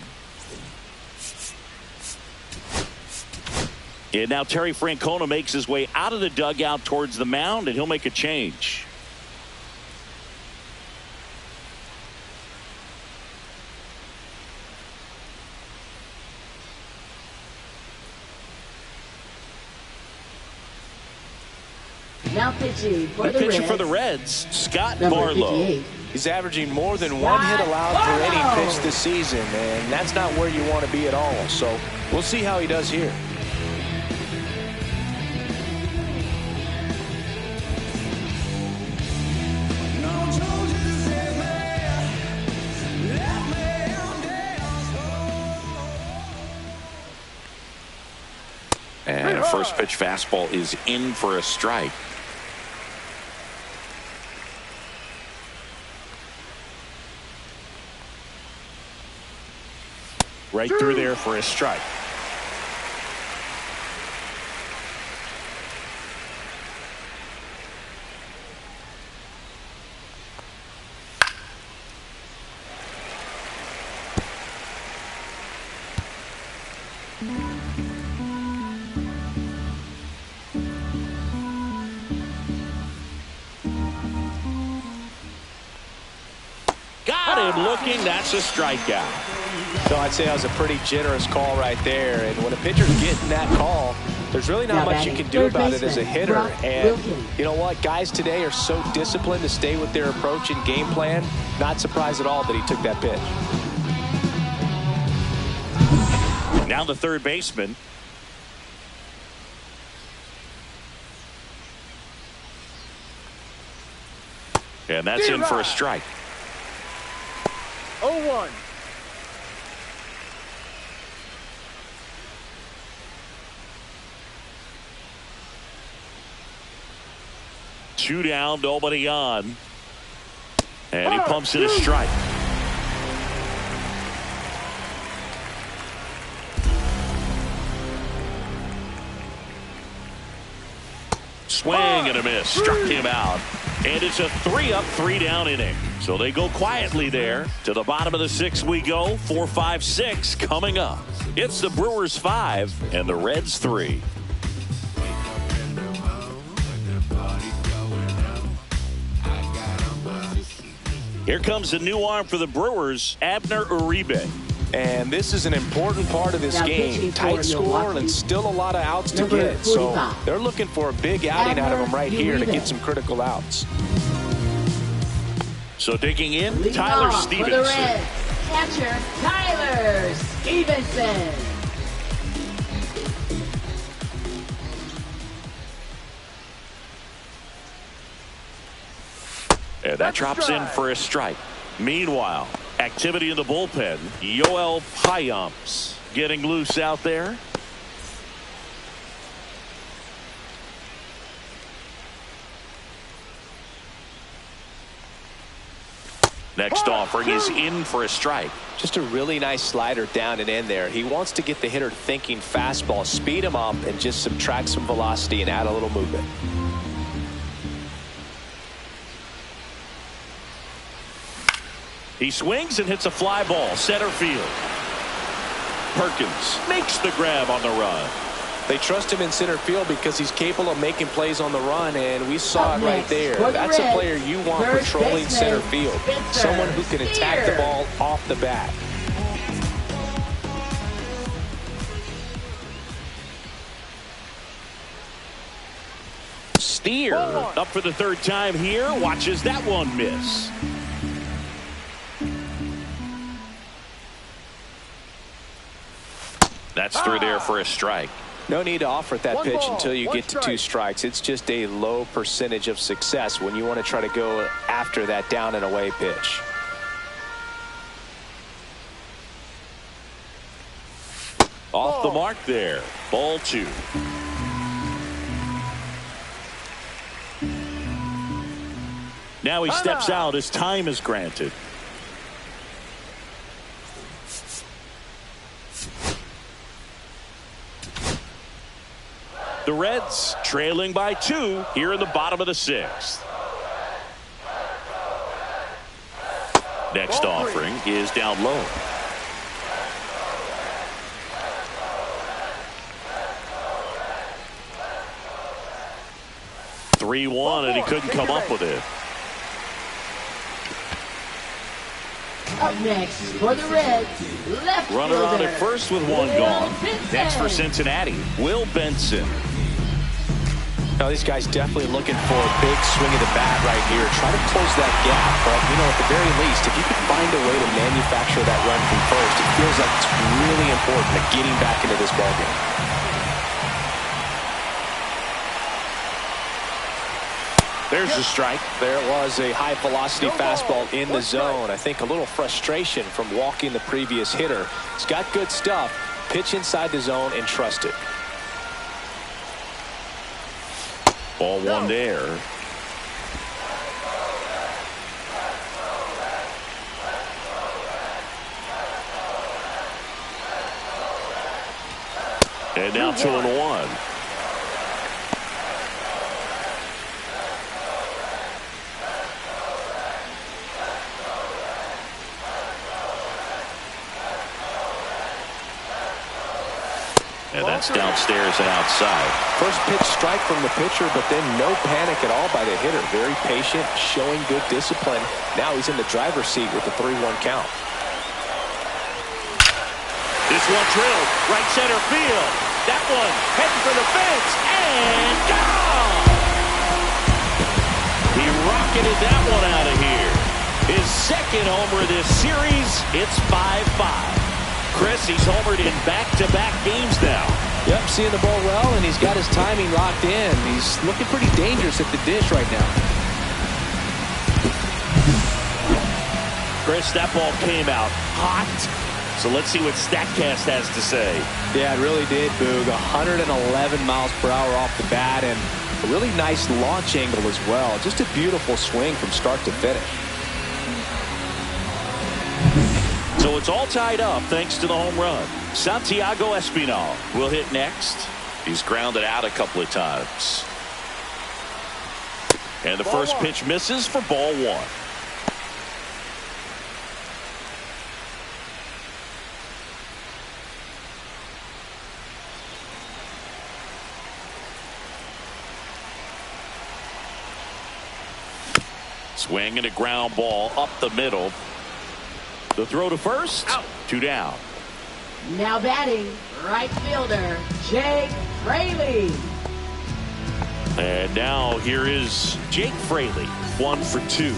And now Terry Francona makes his way out of the dugout towards the mound, and he'll make a change. Now pitching for the pitcher Reds. for the Reds, Scott Number Barlow. 58. He's averaging more than one hit allowed per inning pitched this season, and that's not where you want to be at all. So we'll see how he does here. And a first pitch fastball is in for a strike. Right through there for a strike. Got him looking. That's a strikeout. So I'd say that was a pretty generous call right there. And when a pitcher's getting that call, there's really not much you can do about it as a hitter. And you know what? Guys today are so disciplined to stay with their approach and game plan. Not surprised at all that he took that pitch. Now the third baseman. And that's in for a strike. 0-1. Two down, nobody on. And he pumps in a strike. Swing and a miss. Struck him out. And it's a 3-up, 3-down inning. So they go quietly there. To the bottom of the sixth we go. 4-5-6 coming up. It's the Brewers 5 and the Reds 3. Here comes the new arm for the Brewers, Abner Uribe. And this is an important part of this game. Tight score and still a lot of outs to get. So they're looking for a big outing out of him right here to get some critical outs. So digging in, Leading Tyler off Stevenson. For the Reds, catcher Tyler Stevenson. And that drops in for a strike. Meanwhile, activity in the bullpen. Yoel Payamps getting loose out there. Next offering is in for a strike. Just a really nice slider down and in there. He wants to get the hitter thinking fastball, speed him up, and just subtract some velocity and add a little movement. He swings and hits a fly ball, center field. Perkins makes the grab on the run. They trust him in center field because he's capable of making plays on the run, and we saw it right there. That's a player you want patrolling center field. Someone who can attack the ball off the bat. Steer up for the third time here. Watches that one miss. That's through there for a strike. No need to offer that pitch until you get to 2 strikes. It's just a low percentage of success when you want to try to go after that down and away pitch. Off the mark there. Ball 2. Now he steps out as time is granted. The Reds trailing by 2 here in the bottom of the 6th. Next offering is down low. 3-1, and he couldn't come up with it. Up next for the Reds, left Runner on at first with one gone. Benson. Next for Cincinnati, Will Benson. Now, these guys definitely looking for a big swing of the bat right here. Try to close that gap, but, at the very least, if you could find a way to manufacture that run from first, it feels like it's really important to getting back into this ballgame. There's a strike. There was a high-velocity fastball in the zone. I think a little frustration from walking the previous hitter. He's got good stuff. Pitch inside the zone and trust it. Ball one there. And now 2-1. And that's downstairs and outside. First pitch strike from the pitcher, but then no panic at all by the hitter. Very patient, showing good discipline. Now he's in the driver's seat with the 3-1 count. This one drilled right center field. That one heading for the fence and gone. He rocketed that one out of here. His second homer of this series. It's 5-5. Chris, he's homered in back-to-back games now. Yep, seeing the ball well, and he's got his timing locked in. He's looking pretty dangerous at the dish right now. Chris, that ball came out hot. So let's see what StatCast has to say. Yeah, it really did, Boog. 111 miles per hour off the bat, and a really nice launch angle as well. Just a beautiful swing from start to finish. So it's all tied up thanks to the home run. Santiago Espinal will hit next. He's grounded out a couple of times. And the first pitch misses for ball one. Swing and a ground ball up the middle. The throw to first. Out. 2 down. Now batting, right fielder, Jake Fraley. And now here is Jake Fraley. 1 for 2.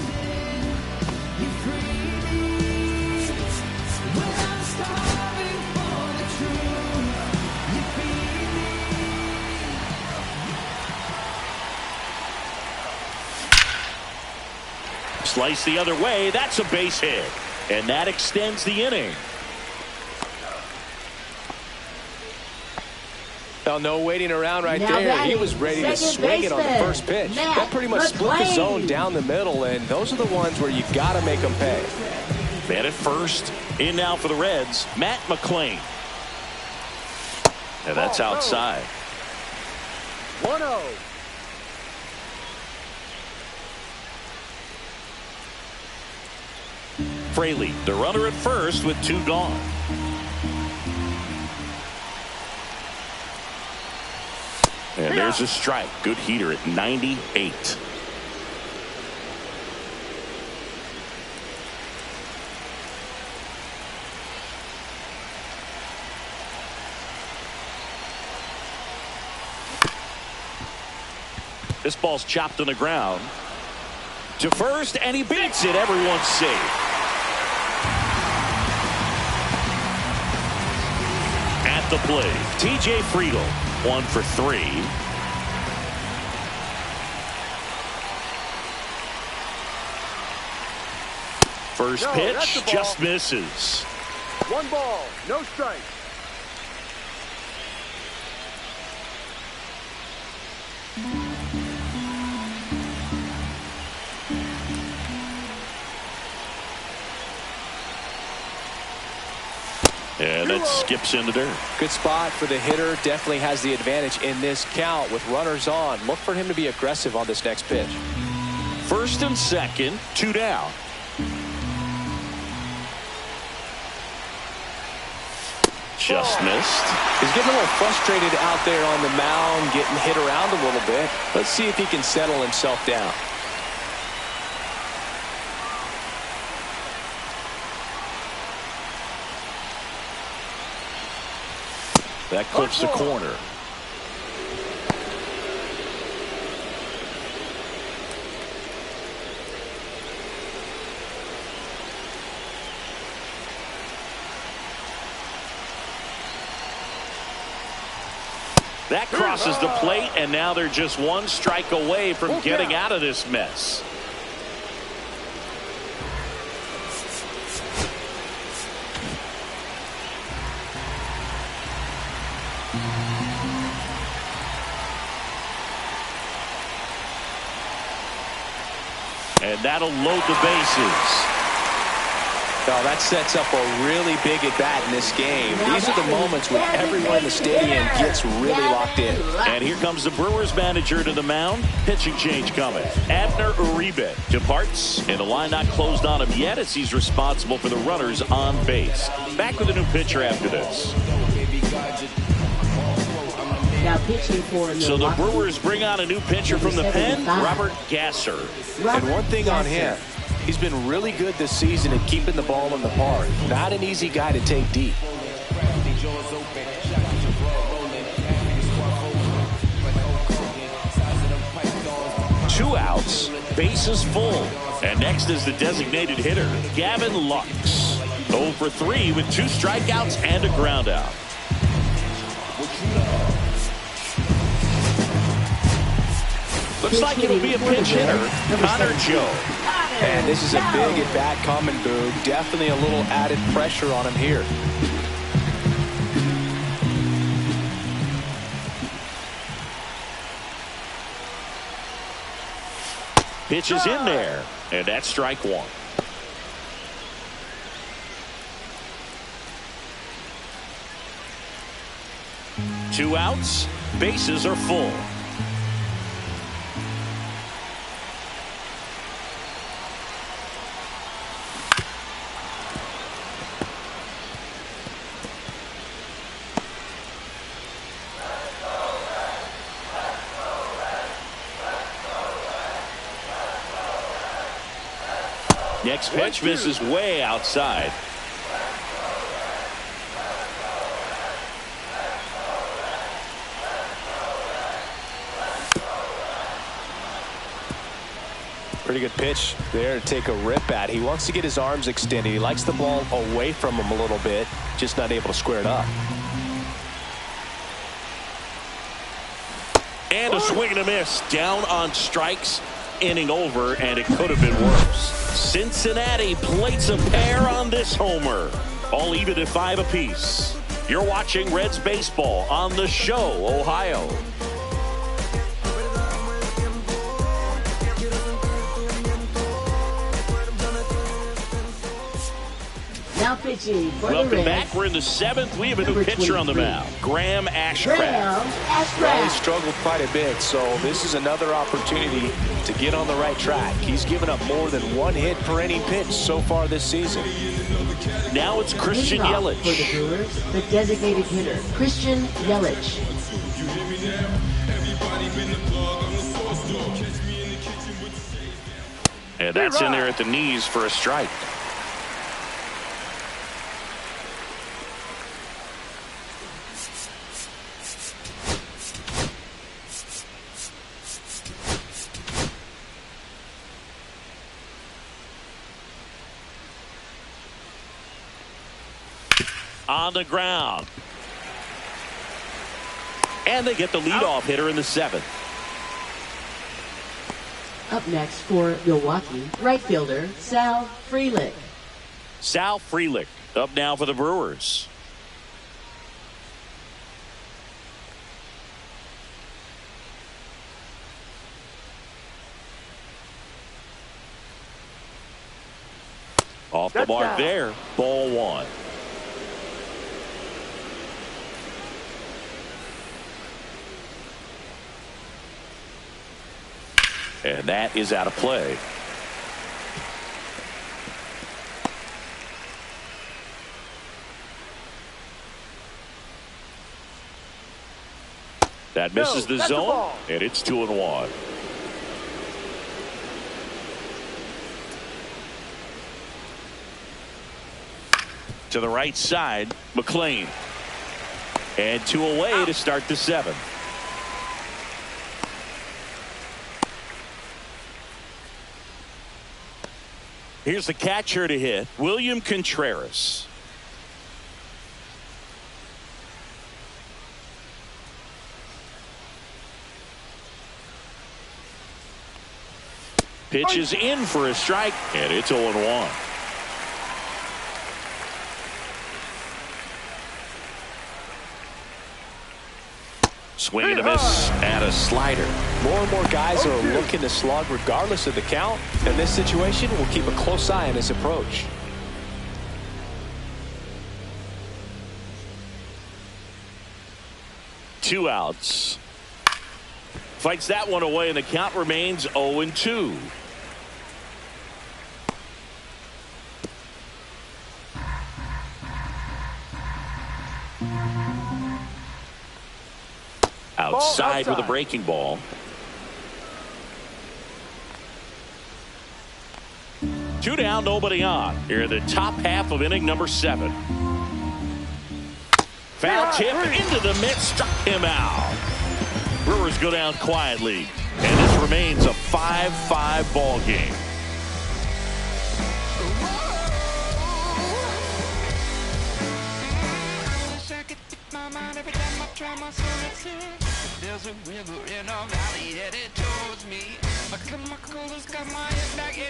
Slice the other way. That's a base hit. And that extends the inning. Well, no waiting around right now there. He was ready to swing it on the first pitch. That pretty much split the zone down the middle, and those are the ones where you've got to make them pay. Man at first. In now for the Reds, Matt McClain. And that's outside. 1-0. Fraley, the runner at first with 2 gone. And there's a strike. Good heater at 98. This ball's chopped on the ground. To first, and he beats it. Everyone's safe. At the plate, T.J. Friedl, 1 for 3. First pitch just misses. 1 ball, no strike. And that skips into dirt. Good spot for the hitter. Definitely has the advantage in this count with runners on. Look for him to be aggressive on this next pitch. First and second, 2 down. Just missed. He's getting a little frustrated out there on the mound, getting hit around a little bit. Let's see if he can settle himself down. That clips the corner. That crosses the plate, and now they're just one strike away from getting out of this mess. And that'll load the bases. Oh, that sets up a really big at-bat in this game. These are the moments when everyone in the stadium gets really locked in. And here comes the Brewers manager to the mound. Pitching change coming. Abner Uribe departs, and the line not closed on him yet as he's responsible for the runners on base. Back with a new pitcher after this. Now pitching for Milwaukee. So the Brewers bring on a new pitcher from the pen, Robert Gasser. And one thing on him, he's been really good this season at keeping the ball in the park. Not an easy guy to take deep. Two outs, bases full. And next is the designated hitter, Gavin Lux. 0 for 3 with 2 strikeouts and a ground out. Looks like it'll be a pinch hitter, Connor Joe. And this is a big at-bat coming, Boog. Definitely a little added pressure on him here. Pitch is in there, and that's strike one. Two outs, bases are full. Next pitch misses way outside. Pretty good pitch there to take a rip at. He wants to get his arms extended. He likes the ball away from him a little bit, just not able to square it up. And a swing and a miss. Down on strikes. Inning over, and it could have been worse. Cincinnati plates a pair on this homer. All even at 5 apiece. You're watching Reds baseball on The Show, Ohio. Now pitching for Welcome the Reds. back. We're in the 7th. We have a new pitcher on the mound, Graham Ashcraft. Well, he struggled quite a bit, so this is another opportunity to get on the right track. He's given up more than 1 hit per inning pitch so far this season. Now it's Christian Yelich. For the Brewers, the designated hitter, Christian Yelich. And that's in there at the knees for a strike. On the ground. And they get the leadoff hitter in the 7th. Up next for Milwaukee, right fielder, Sal Frelick. Sal Frelick up now for the Brewers. Off the mark there, ball 1. And that is out of play. That misses the that's a zone, ball. and it's 2-1. To the right side, McLean. And 2 away to start the 7th. Here's the catcher to hit, William Contreras. Pitch is in for a strike, and it's 0-1. Swing and a miss and a slider. More and more guys are looking to slug regardless of the count. In this situation, we'll keep a close eye on his approach. Two outs. Fights that one away, and the count remains 0-2. Outside with a breaking ball. Two down, nobody on. Here in the top half of inning number 7. Foul tip into the mitt, struck him out. Brewers go down quietly, and this remains a 5-5 ball game.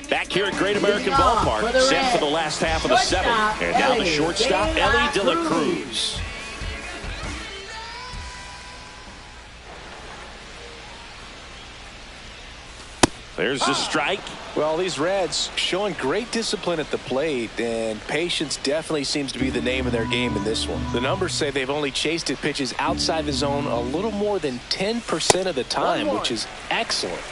Back here at Great American Ballpark, set for the last half of the 7th. And now the shortstop, Ellie De La Cruz. There's the strike. Well, these Reds showing great discipline at the plate, and patience definitely seems to be the name of their game in this one. The numbers say they've only chased at pitches outside the zone a little more than 10% of the time, which is excellent.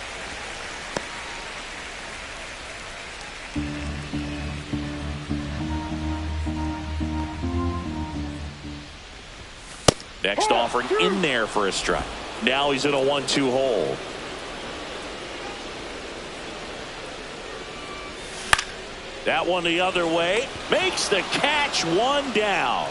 Next offering in there for a strike. Now he's in a 1-2 hole. That one the other way. Makes the catch, 1 down.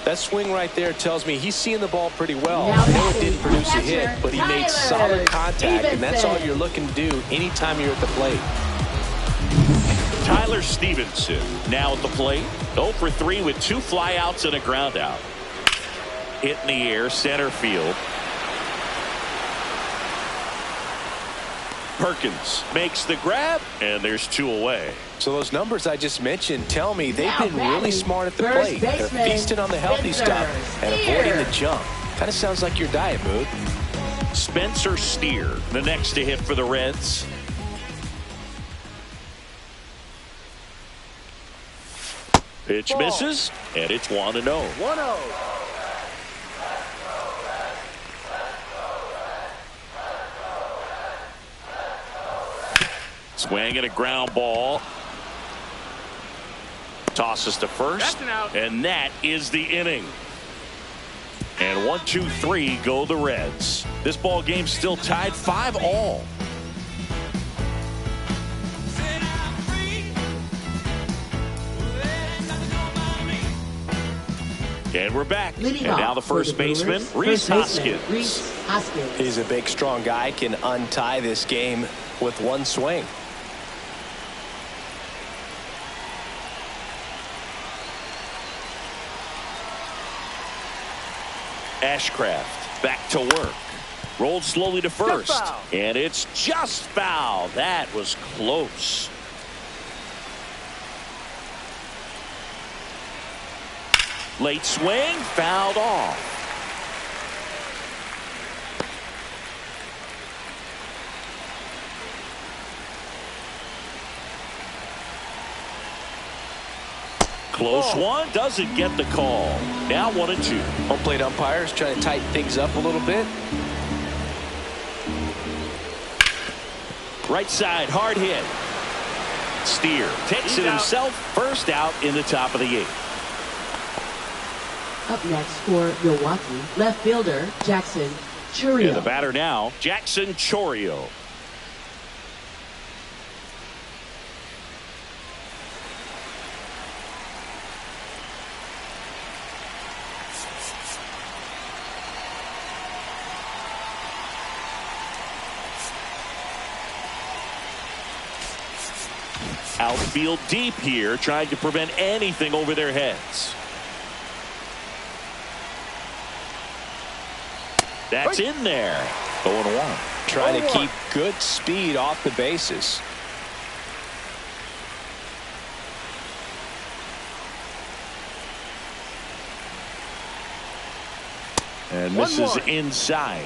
That swing right there tells me he's seeing the ball pretty well. I know it didn't produce a hit, but he made solid contact, and that's all you're looking to do anytime you're at the plate. Tyler Stevenson now at the plate. 0 for 3 with 2 flyouts and a ground out. Hit in the air, center field. Perkins makes the grab, and there's 2 away. So those numbers I just mentioned tell me they've been really smart at the plate. They're feasting on the healthy stuff and avoiding the junk. Kind of sounds like your diet, Mood. Spencer Steer, the next to hit for the Reds. Pitch misses, and it's 1-0. 1-0. Swing and a ground ball. Tosses to first, and that is the inning. And 1, 2, 3 go the Reds. This ball game still tied 5-all. And we're back. And now the first baseman, Rhys Hoskins. He's a big, strong guy, can untie this game with one swing. Ashcraft back to work. Rolled slowly to first. And it's just foul. That was close. Late swing, fouled off. Close one, doesn't get the call. Now 1-2. Home plate umpires trying to tighten things up a little bit. Right side, hard hit. Steer takes it himself. First out in the top of the 8th. Up next for Milwaukee, left fielder Jackson Chourio. And the batter now, Jackson Chourio. Outfield deep here, trying to prevent anything over their heads. That's in there. 0-1. Trying to keep good speed off the bases. And misses inside.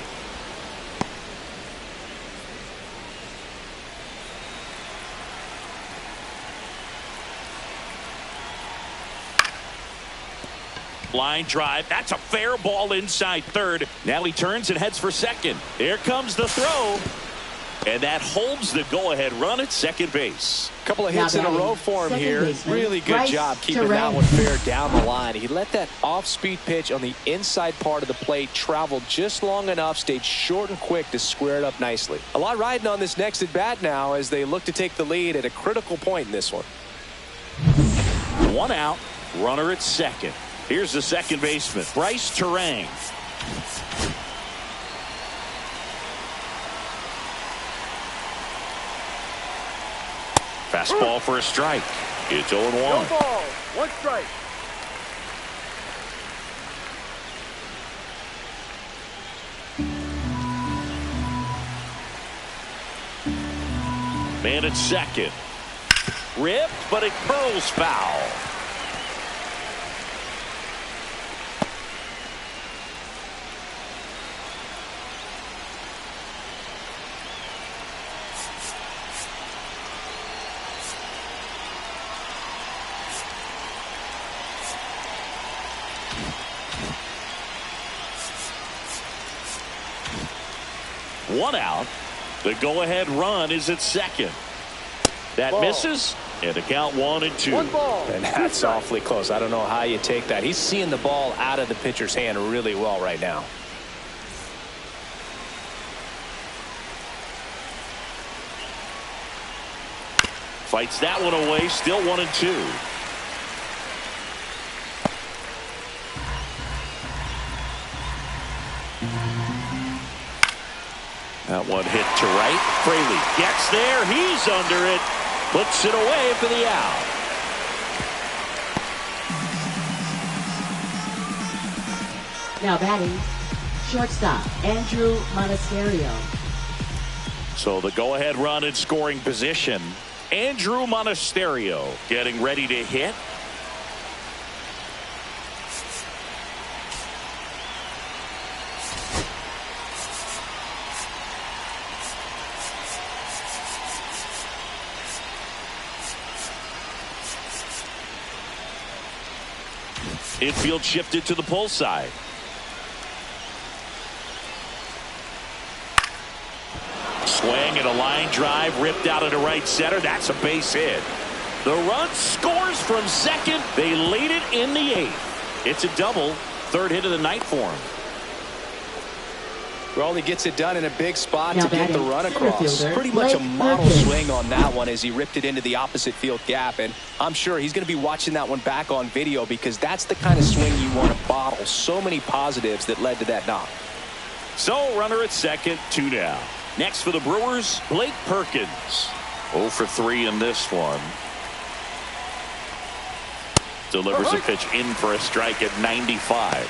Line drive. That's a fair ball inside third. Now he turns and heads for second. Here comes the throw. And that holds the go-ahead run at second base. Couple of hits in a row for him here. Really good Bryce job keeping that one fair down the line. He let that off-speed pitch on the inside part of the plate travel just long enough, stayed short and quick to square it up nicely. A lot riding on this next at-bat now as they look to take the lead at a critical point in this one. One out, runner at second. Here's the second baseman, Bryce Terang. Fastball for a strike. It's 0-1. No ball. One strike. Man at second. Ripped, but it curls foul. One out. The go-ahead run is at second. That misses, and the count 1-2. One ball. And that's awfully close. I don't know how you take that. He's seeing the ball out of the pitcher's hand really well right now. Fights that one away. Still 1-2. That one hit to right. Fraley gets there. He's under it. Puts it away for the out. Now batting, shortstop Andrew Monasterio. So the go-ahead run in scoring position. Andrew Monasterio getting ready to hit. Infield shifted to the pull side. Swing and a line drive ripped out into right center. That's a base hit. The run scores from second. They lead it in the eighth. It's a double. Third hit of the night for him. Well, he gets it done in a big spot Now to get the run across. Pretty much a model swing on that one as he ripped it into the opposite field gap. And I'm sure he's going to be watching that one back on video because that's the kind of swing you want to bottle. So many positives that led to that knock. So runner at second, 2 down. Next for the Brewers, Blake Perkins. 0 for 3 in this one. Delivers a pitch in for a strike at 95.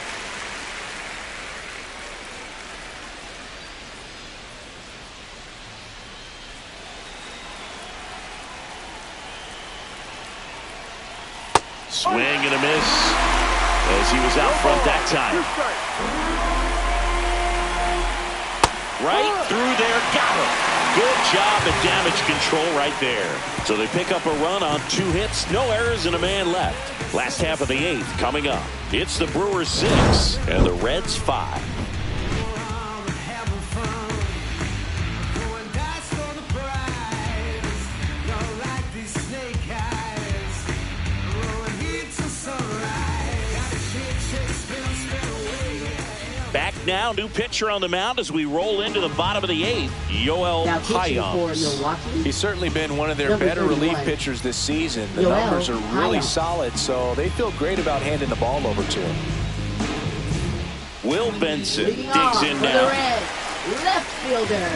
Swing and a miss as he was out front that time. Right through there, got him. Good job at damage control right there. So they pick up a run on 2 hits, no errors, and a man left. Last half of the 8th coming up. It's the Brewers 6 and the Reds 5. Sunrise, got a shake, shake, spin now. New pitcher on the mound as we roll into the bottom of the 8th. Yoel Now pitching for Hyams. Milwaukee, He's certainly been one of their Number better relief 31. pitchers this season. The Yoel numbers are really Hyams. solid, so they feel great about handing the ball over to him. Will Benson leading digs off in for the now. Reds, left fielder.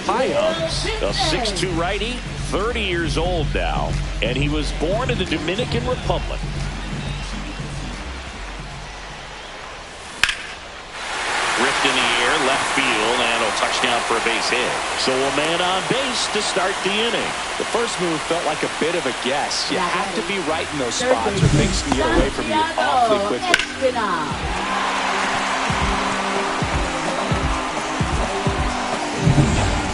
Hyams, a Will 6'2 righty, 30 years old now, and he was born in the Dominican Republic. Ripped in the air, left field, and a touchdown for a base hit. So a man on base to start the inning. The first move felt like a bit of a guess. You Yeah. have to be right in those Third spots or things baseman, can get away from you awfully Santiago quickly. Espinal.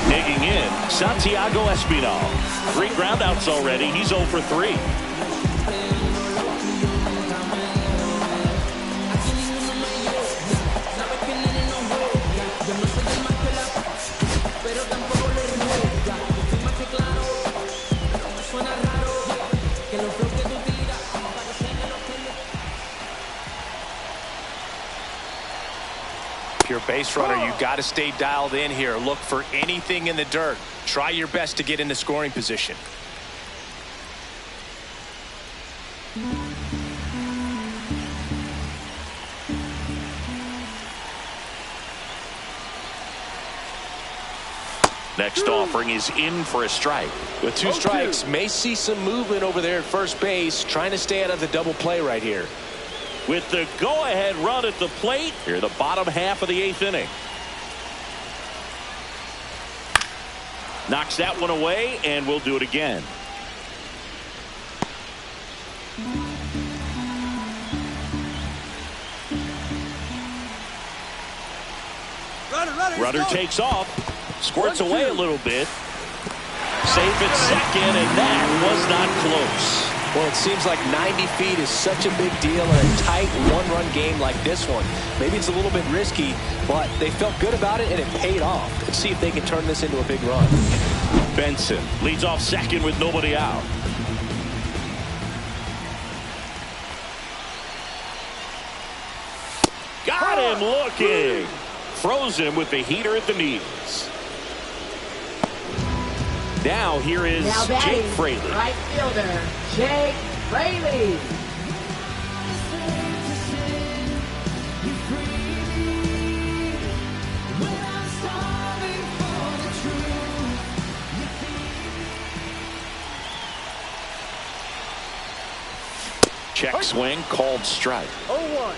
Digging in, Santiago Espinal. 3 groundouts already. He's 0 for 3. If you're a base runner, you got to stay dialed in here. Look for anything in the dirt. Try your best to get into scoring position. Next offering is in for a strike. With 2 strikes, may see some movement over there at first base, trying to stay out of the double play right here. With the go-ahead run at the plate, here the bottom half of the 8th inning. Knocks that one away, and we'll do it again. Runner takes off, squirts away a little bit. Safe at second, and that was not close. Well, it seems like 90 feet is such a big deal in a tight one-run game like this one. Maybe it's a little bit risky, but they felt good about it, and it paid off. Let's see if they can turn this into a big run. Benson leads off second with nobody out. Got him looking. Froze him with the heater at the knees. Now here is Now Jake batting, Fraley. right fielder, Jake Fraley. Check swing, called strike. 0-1.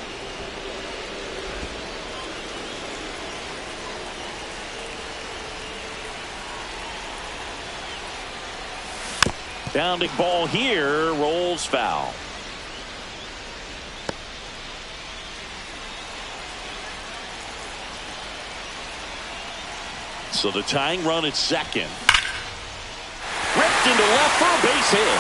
Bounding ball here, rolls foul. So the tying run at second. Ripped into left for a base hit.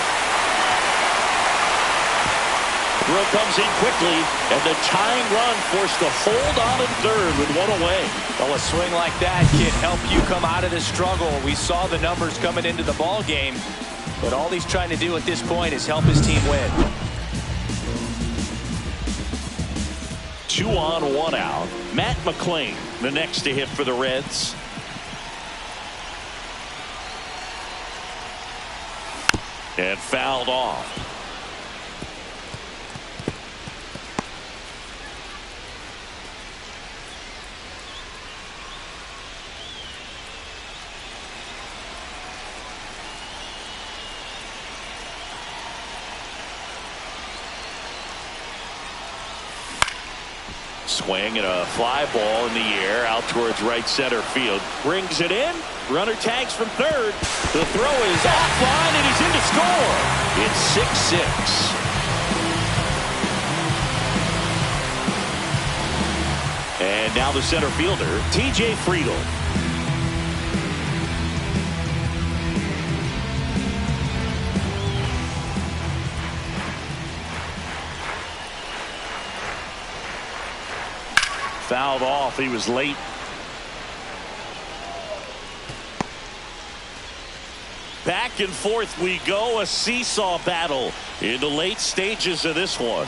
Throw comes in quickly, and the tying run forced to hold on at third with one away. Well, a swing like that can help you come out of the struggle. We saw the numbers coming into the ball game, but all he's trying to do at this point is help his team win. 2 on, 1 out. Matt McClain, the next to hit for the Reds. And fouled off. Swing and a fly ball in the air out towards right center field. Brings it in. Runner tags from third. The throw is offline and he's in to score. It's 6-6. And now the center fielder, TJ Friedel. Fouled off. He was late. Back and forth we go. A seesaw battle in the late stages of this one.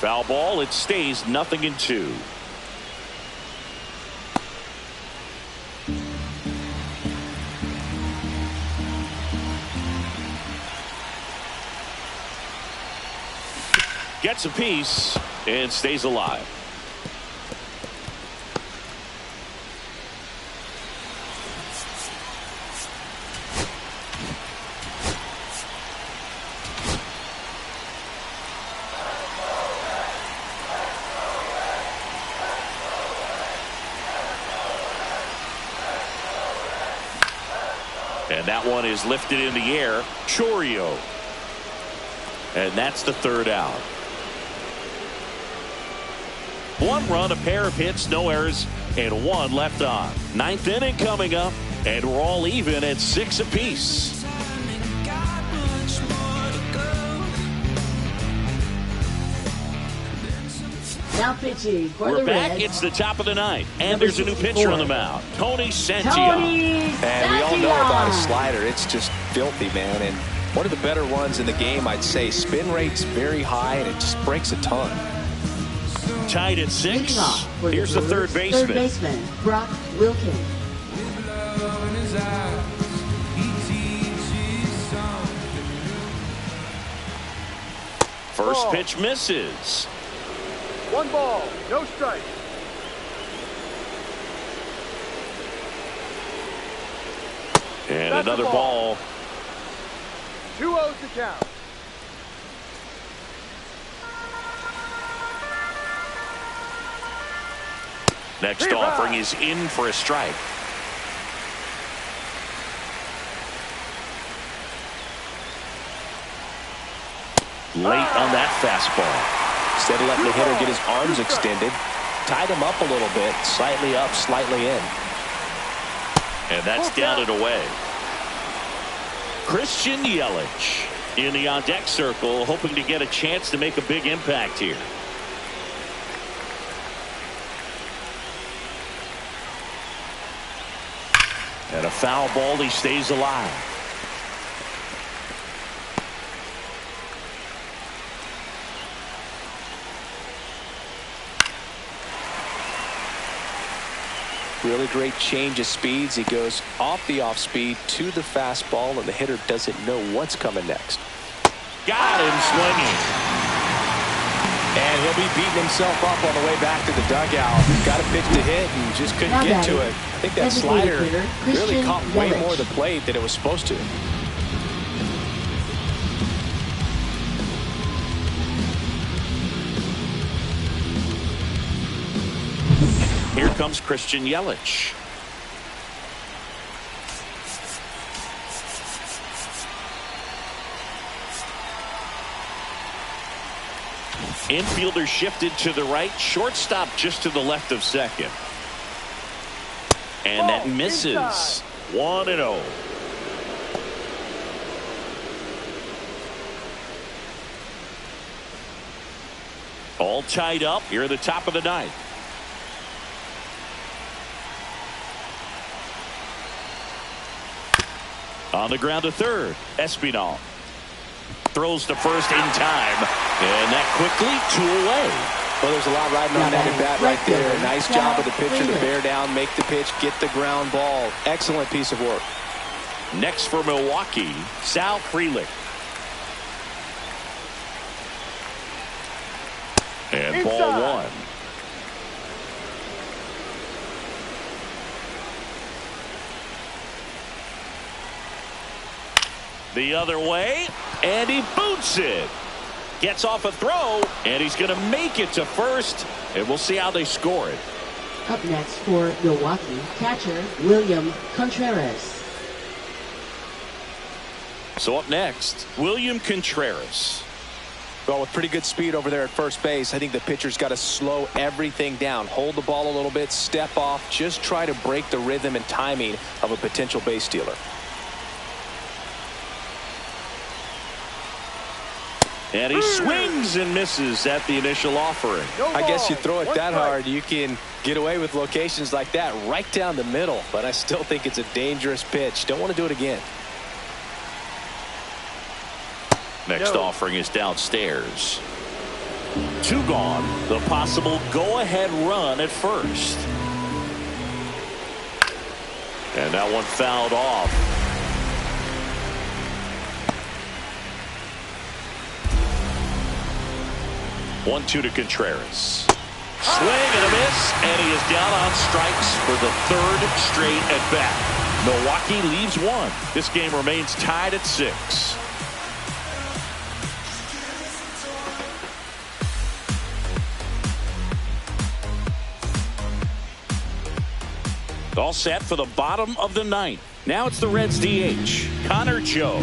Foul ball. It stays 0-2. Gets a piece and stays alive. And that one is lifted in the air. Chourio. And that's the third out. One run, a pair of hits, no errors, and one left on. Ninth inning coming up, and we're all even at 6 apiece. Now pitching for We're the back. Reds. It's the top of the ninth, and there's a new pitcher on the mound, Tony Santia. And we all know about a slider. It's just filthy, man. And one of the better ones in the game, I'd say. Spin rate's very high, and it just breaks a ton. Tied at 6. Here's the third Third baseman. baseman, Brock Wilkins. First pitch misses. 1 ball, no strike. And That's another the ball. ball. 2-0 to count. Next offering is in for a strike. Late on that fastball. Instead of letting the hitter get his arms extended, tied him up a little bit, slightly up, slightly in. And that's down and away. Christian Yelich in the on-deck circle, hoping to get a chance to make a big impact here. And a foul ball, he stays alive. Really great change of speeds. He goes off the off speed to the fastball, and the hitter doesn't know what's coming next. Got him swinging. And he'll be beating himself up on the way back to the dugout. Got a pitch to hit and just couldn't get to it. I think that slider really caught way more of the plate than it was supposed to. Here comes Christian Yelich. Infielder shifted to the right, shortstop just to the left of second. And that misses. 1-0. All tied up here at the top of the ninth. On the ground to third, Espinal throws to first in time, and that quickly 2 away. Well, there's a lot riding on that at bat right there. Nice job of the pitcher to bear down, make the pitch, get the ground ball. Excellent piece of work. Next for Milwaukee, Sal Frelick. And ball 1. The other way, and he boots it. Gets off a throw, and he's going to make it to first, and we'll see how they score it. Up next for Milwaukee, catcher William Contreras. So up next, William Contreras. Well, with pretty good speed over there at first base, I think the pitcher's got to slow everything down. Hold the ball a little bit, step off, just try to break the rhythm and timing of a potential base stealer. And he swings and misses at the initial offering. I guess you throw it that hard, you can get away with locations like that right down the middle. But I still think it's a dangerous pitch. Don't want to do it again. Next offering is downstairs. Two gone. The possible go-ahead run at first. And that one fouled off. 1-2 to Contreras. Swing and a miss, and he is down on strikes for the third straight at bat. Milwaukee leaves one. This game remains tied at 6. All set for the bottom of the ninth. Now it's the Reds DH, Connor Joe.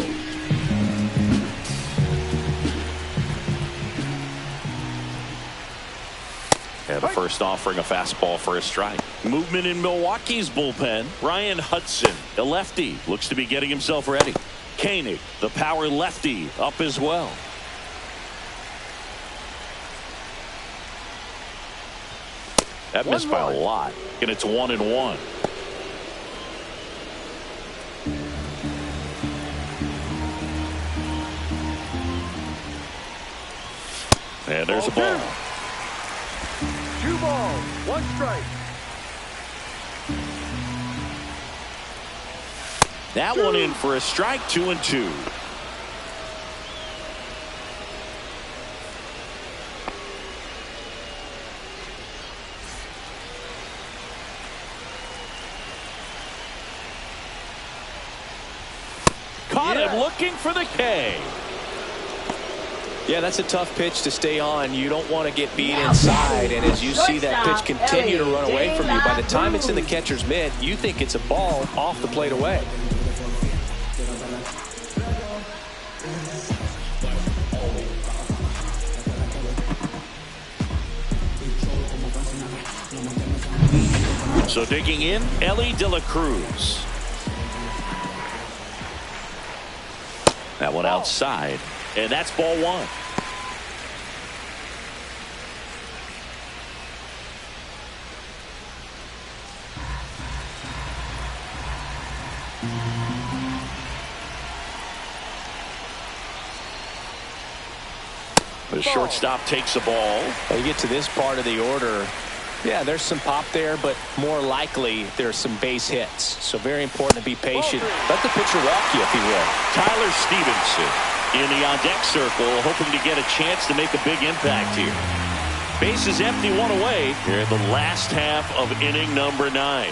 And the first offering a fastball for a strike. Movement in Milwaukee's bullpen. Ryan Hudson, the lefty, looks to be getting himself ready. Koenig, the power lefty, up as well. That missed by a lot, and it's 1-1. And there's a ball. 2 balls, 1 strike. That one in for a strike, 2-2. Caught him looking for the K. Yeah, that's a tough pitch to stay on. You don't want to get beat inside, and as you see that pitch continue to run away from you, by the time it's in the catcher's mitt, you think it's a ball off the plate away. So digging in, Ellie De La Cruz. That one outside, and that's ball 1. The shortstop takes the ball. You get to this part of the order. Yeah, there's some pop there, but more likely there's some base hits. So very important to be patient. Let the pitcher walk you, if he will. Tyler Stevenson in the on-deck circle, hoping to get a chance to make a big impact here. Base is empty, 1 away here in the last half of inning number 9.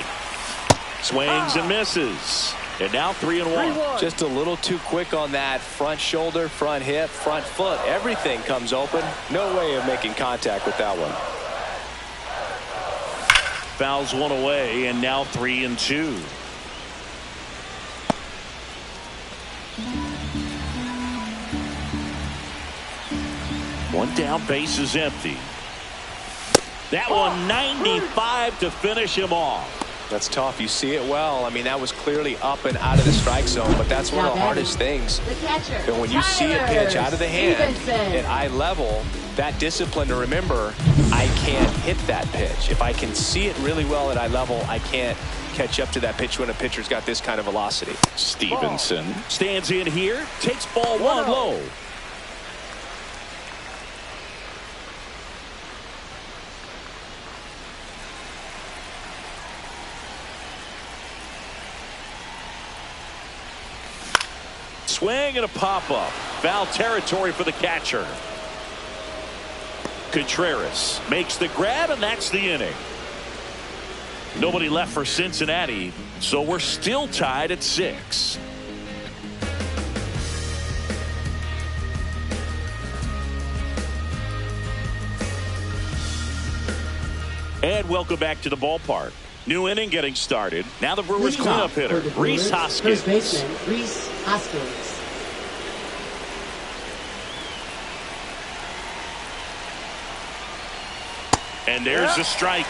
Swings and misses. And now 3-1. Just a little too quick on that front shoulder, front hip, front foot. Everything comes open. No way of making contact with that one. Fouls one away, and now 3-2. One down, base is empty. That one 95 to finish him off. That's tough. You see it well. I mean, that was clearly up and out of the strike zone, but that's one of the hardest things. And when you see a pitch out of the hand at eye level, that discipline to remember, I can't hit that pitch. If I can see it really well at eye level, I can't catch up to that pitch when a pitcher's got this kind of velocity. Stevenson stands in here, takes ball 1 low. Swing and a pop-up. Foul territory for the catcher. Contreras makes the grab, and that's the inning. Nobody left for Cincinnati, so we're still tied at 6. And welcome back to the ballpark. New inning getting started. Now the Brewers cleanup hitter, Rhys Hoskins. First baseman, Rhys Hoskins. And there's the strike.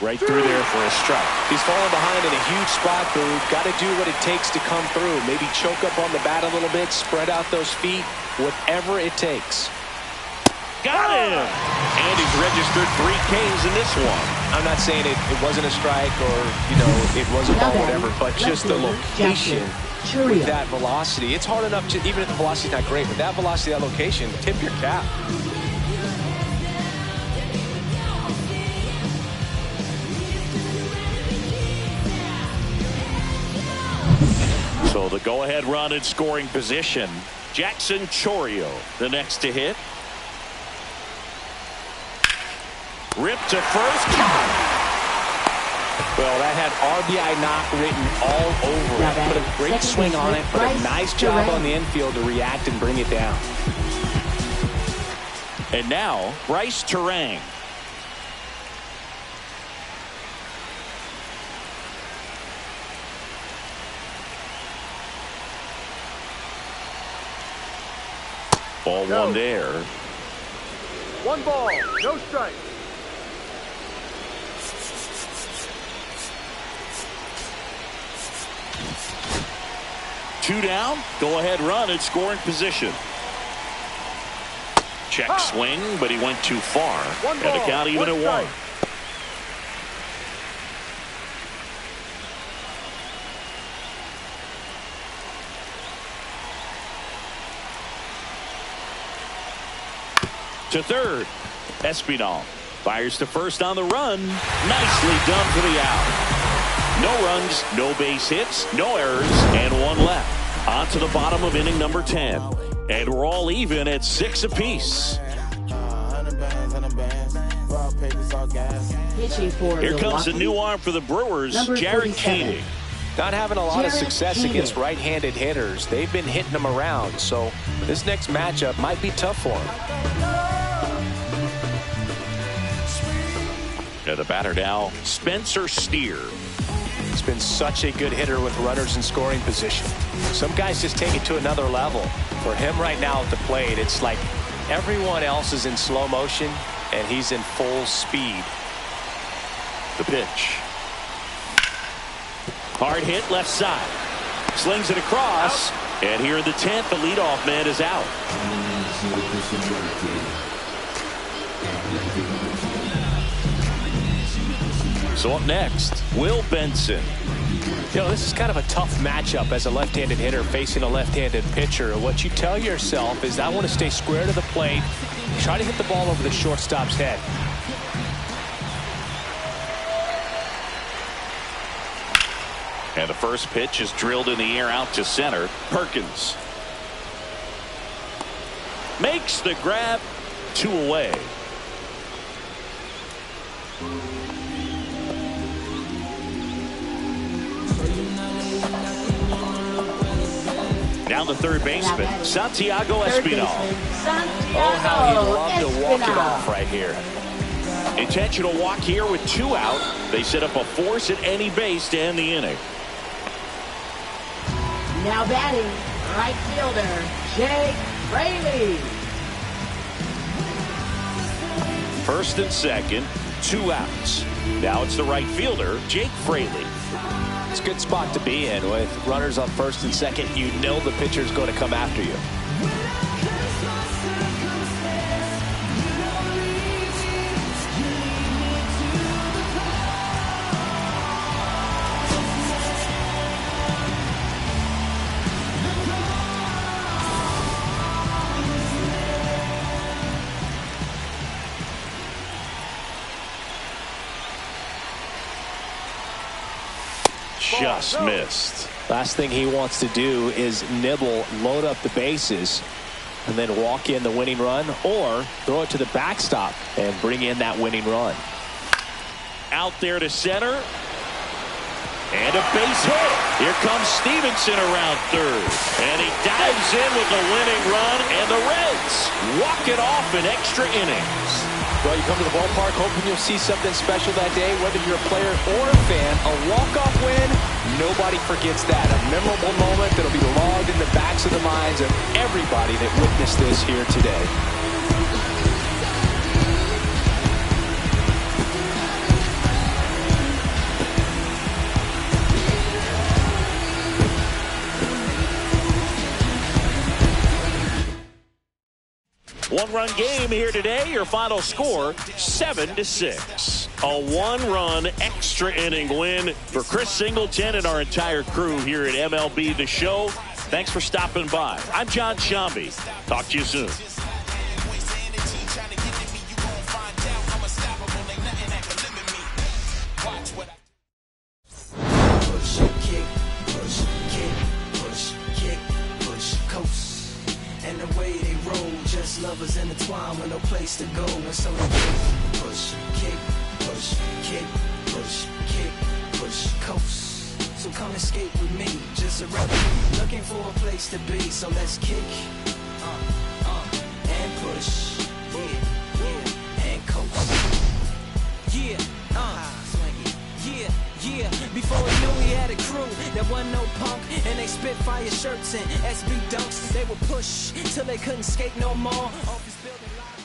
Right through there for a strike. He's falling behind in a huge spot, Boog. Got to do what it takes to come through. Maybe choke up on the bat a little bit, spread out those feet, whatever it takes. Got him! And he's registered 3 Ks in this one. I'm not saying it wasn't a strike or, it wasn't ball, whatever, but just the location with that velocity. It's hard enough to, even if the velocity's not great, but that velocity, that location, tip your cap. So the go-ahead run in scoring position. Jackson Chourio, the next to hit. Rip to first. Well, that had RBI knock written all over it. Put a great swing on it, but a nice job on the infield to react and bring it down. And now, Bryce Terang. Ball one there. One ball, no strike. Two down, go ahead run in scoring position. Check swing, but he went too far. And the count even at one. To third, Espinal fires to first on the run. Nicely done for the out. No runs, no base hits, no errors, and one left. On to the bottom of inning number 10. And we're all even at 6 apiece. Here comes a new arm for the Brewers, Jared Keeney. Not having a lot of success against right-handed hitters. They've been hitting them around, so this next matchup might be tough for him. And the batter now, Spencer Steer. He's been such a good hitter with runners in scoring position. Some guys just take it to another level. For him right now at the plate, it's like everyone else is in slow motion and he's in full speed. The pitch. Hard hit left side. Slings it across. And here in the 10th, the leadoff man is out. So up next, Will Benson. This is kind of a tough matchup as a left-handed hitter facing a left-handed pitcher. What you tell yourself is, I want to stay square to the plate, try to hit the ball over the shortstop's head. And the first pitch is drilled in the air out to center. Perkins makes the grab, 2 away. Down the third baseman, Santiago Espinal. Oh, how he loved to walk it off right here. Intentional walk here with 2 out. They set up a force at any base to end the inning. Now batting, right fielder, Jake Fraley. First and second, 2 outs. Now it's the right fielder, Jake Fraley. It's a good spot to be in. With runners on first and second, you know the pitcher's going to come after you. Just missed. Last thing he wants to do is nibble, load up the bases, and then walk in the winning run, or throw it to the backstop and bring in that winning run. Out there to center. And a base hit. Here comes Stevenson around third. And he dives in with the winning run, and the Reds walk it off in extra innings. Well, you come to the ballpark hoping you'll see something special that day, whether you're a player or a fan. A walk-off win, nobody forgets that. A memorable moment that'll be logged in the backs of the minds of everybody that witnessed this here today. One-run game here today. Your final score, 7-6. A one-run extra inning win for Chris Singleton and our entire crew here at MLB The Show. Thanks for stopping by. I'm John Shambi. Talk to you soon. And the way they roll, just lovers intertwined with no place to go. And so they push, kick, push, kick, push, kick, push, coast. So come escape with me, just a rebel, looking for a place to be. So let's kick, and push, and coast. Yeah, before he knew he had a crew, there wasn't no punk, and they spit fire shirts and SB dunks. They would push till they couldn't skate no more. Office building lobbies.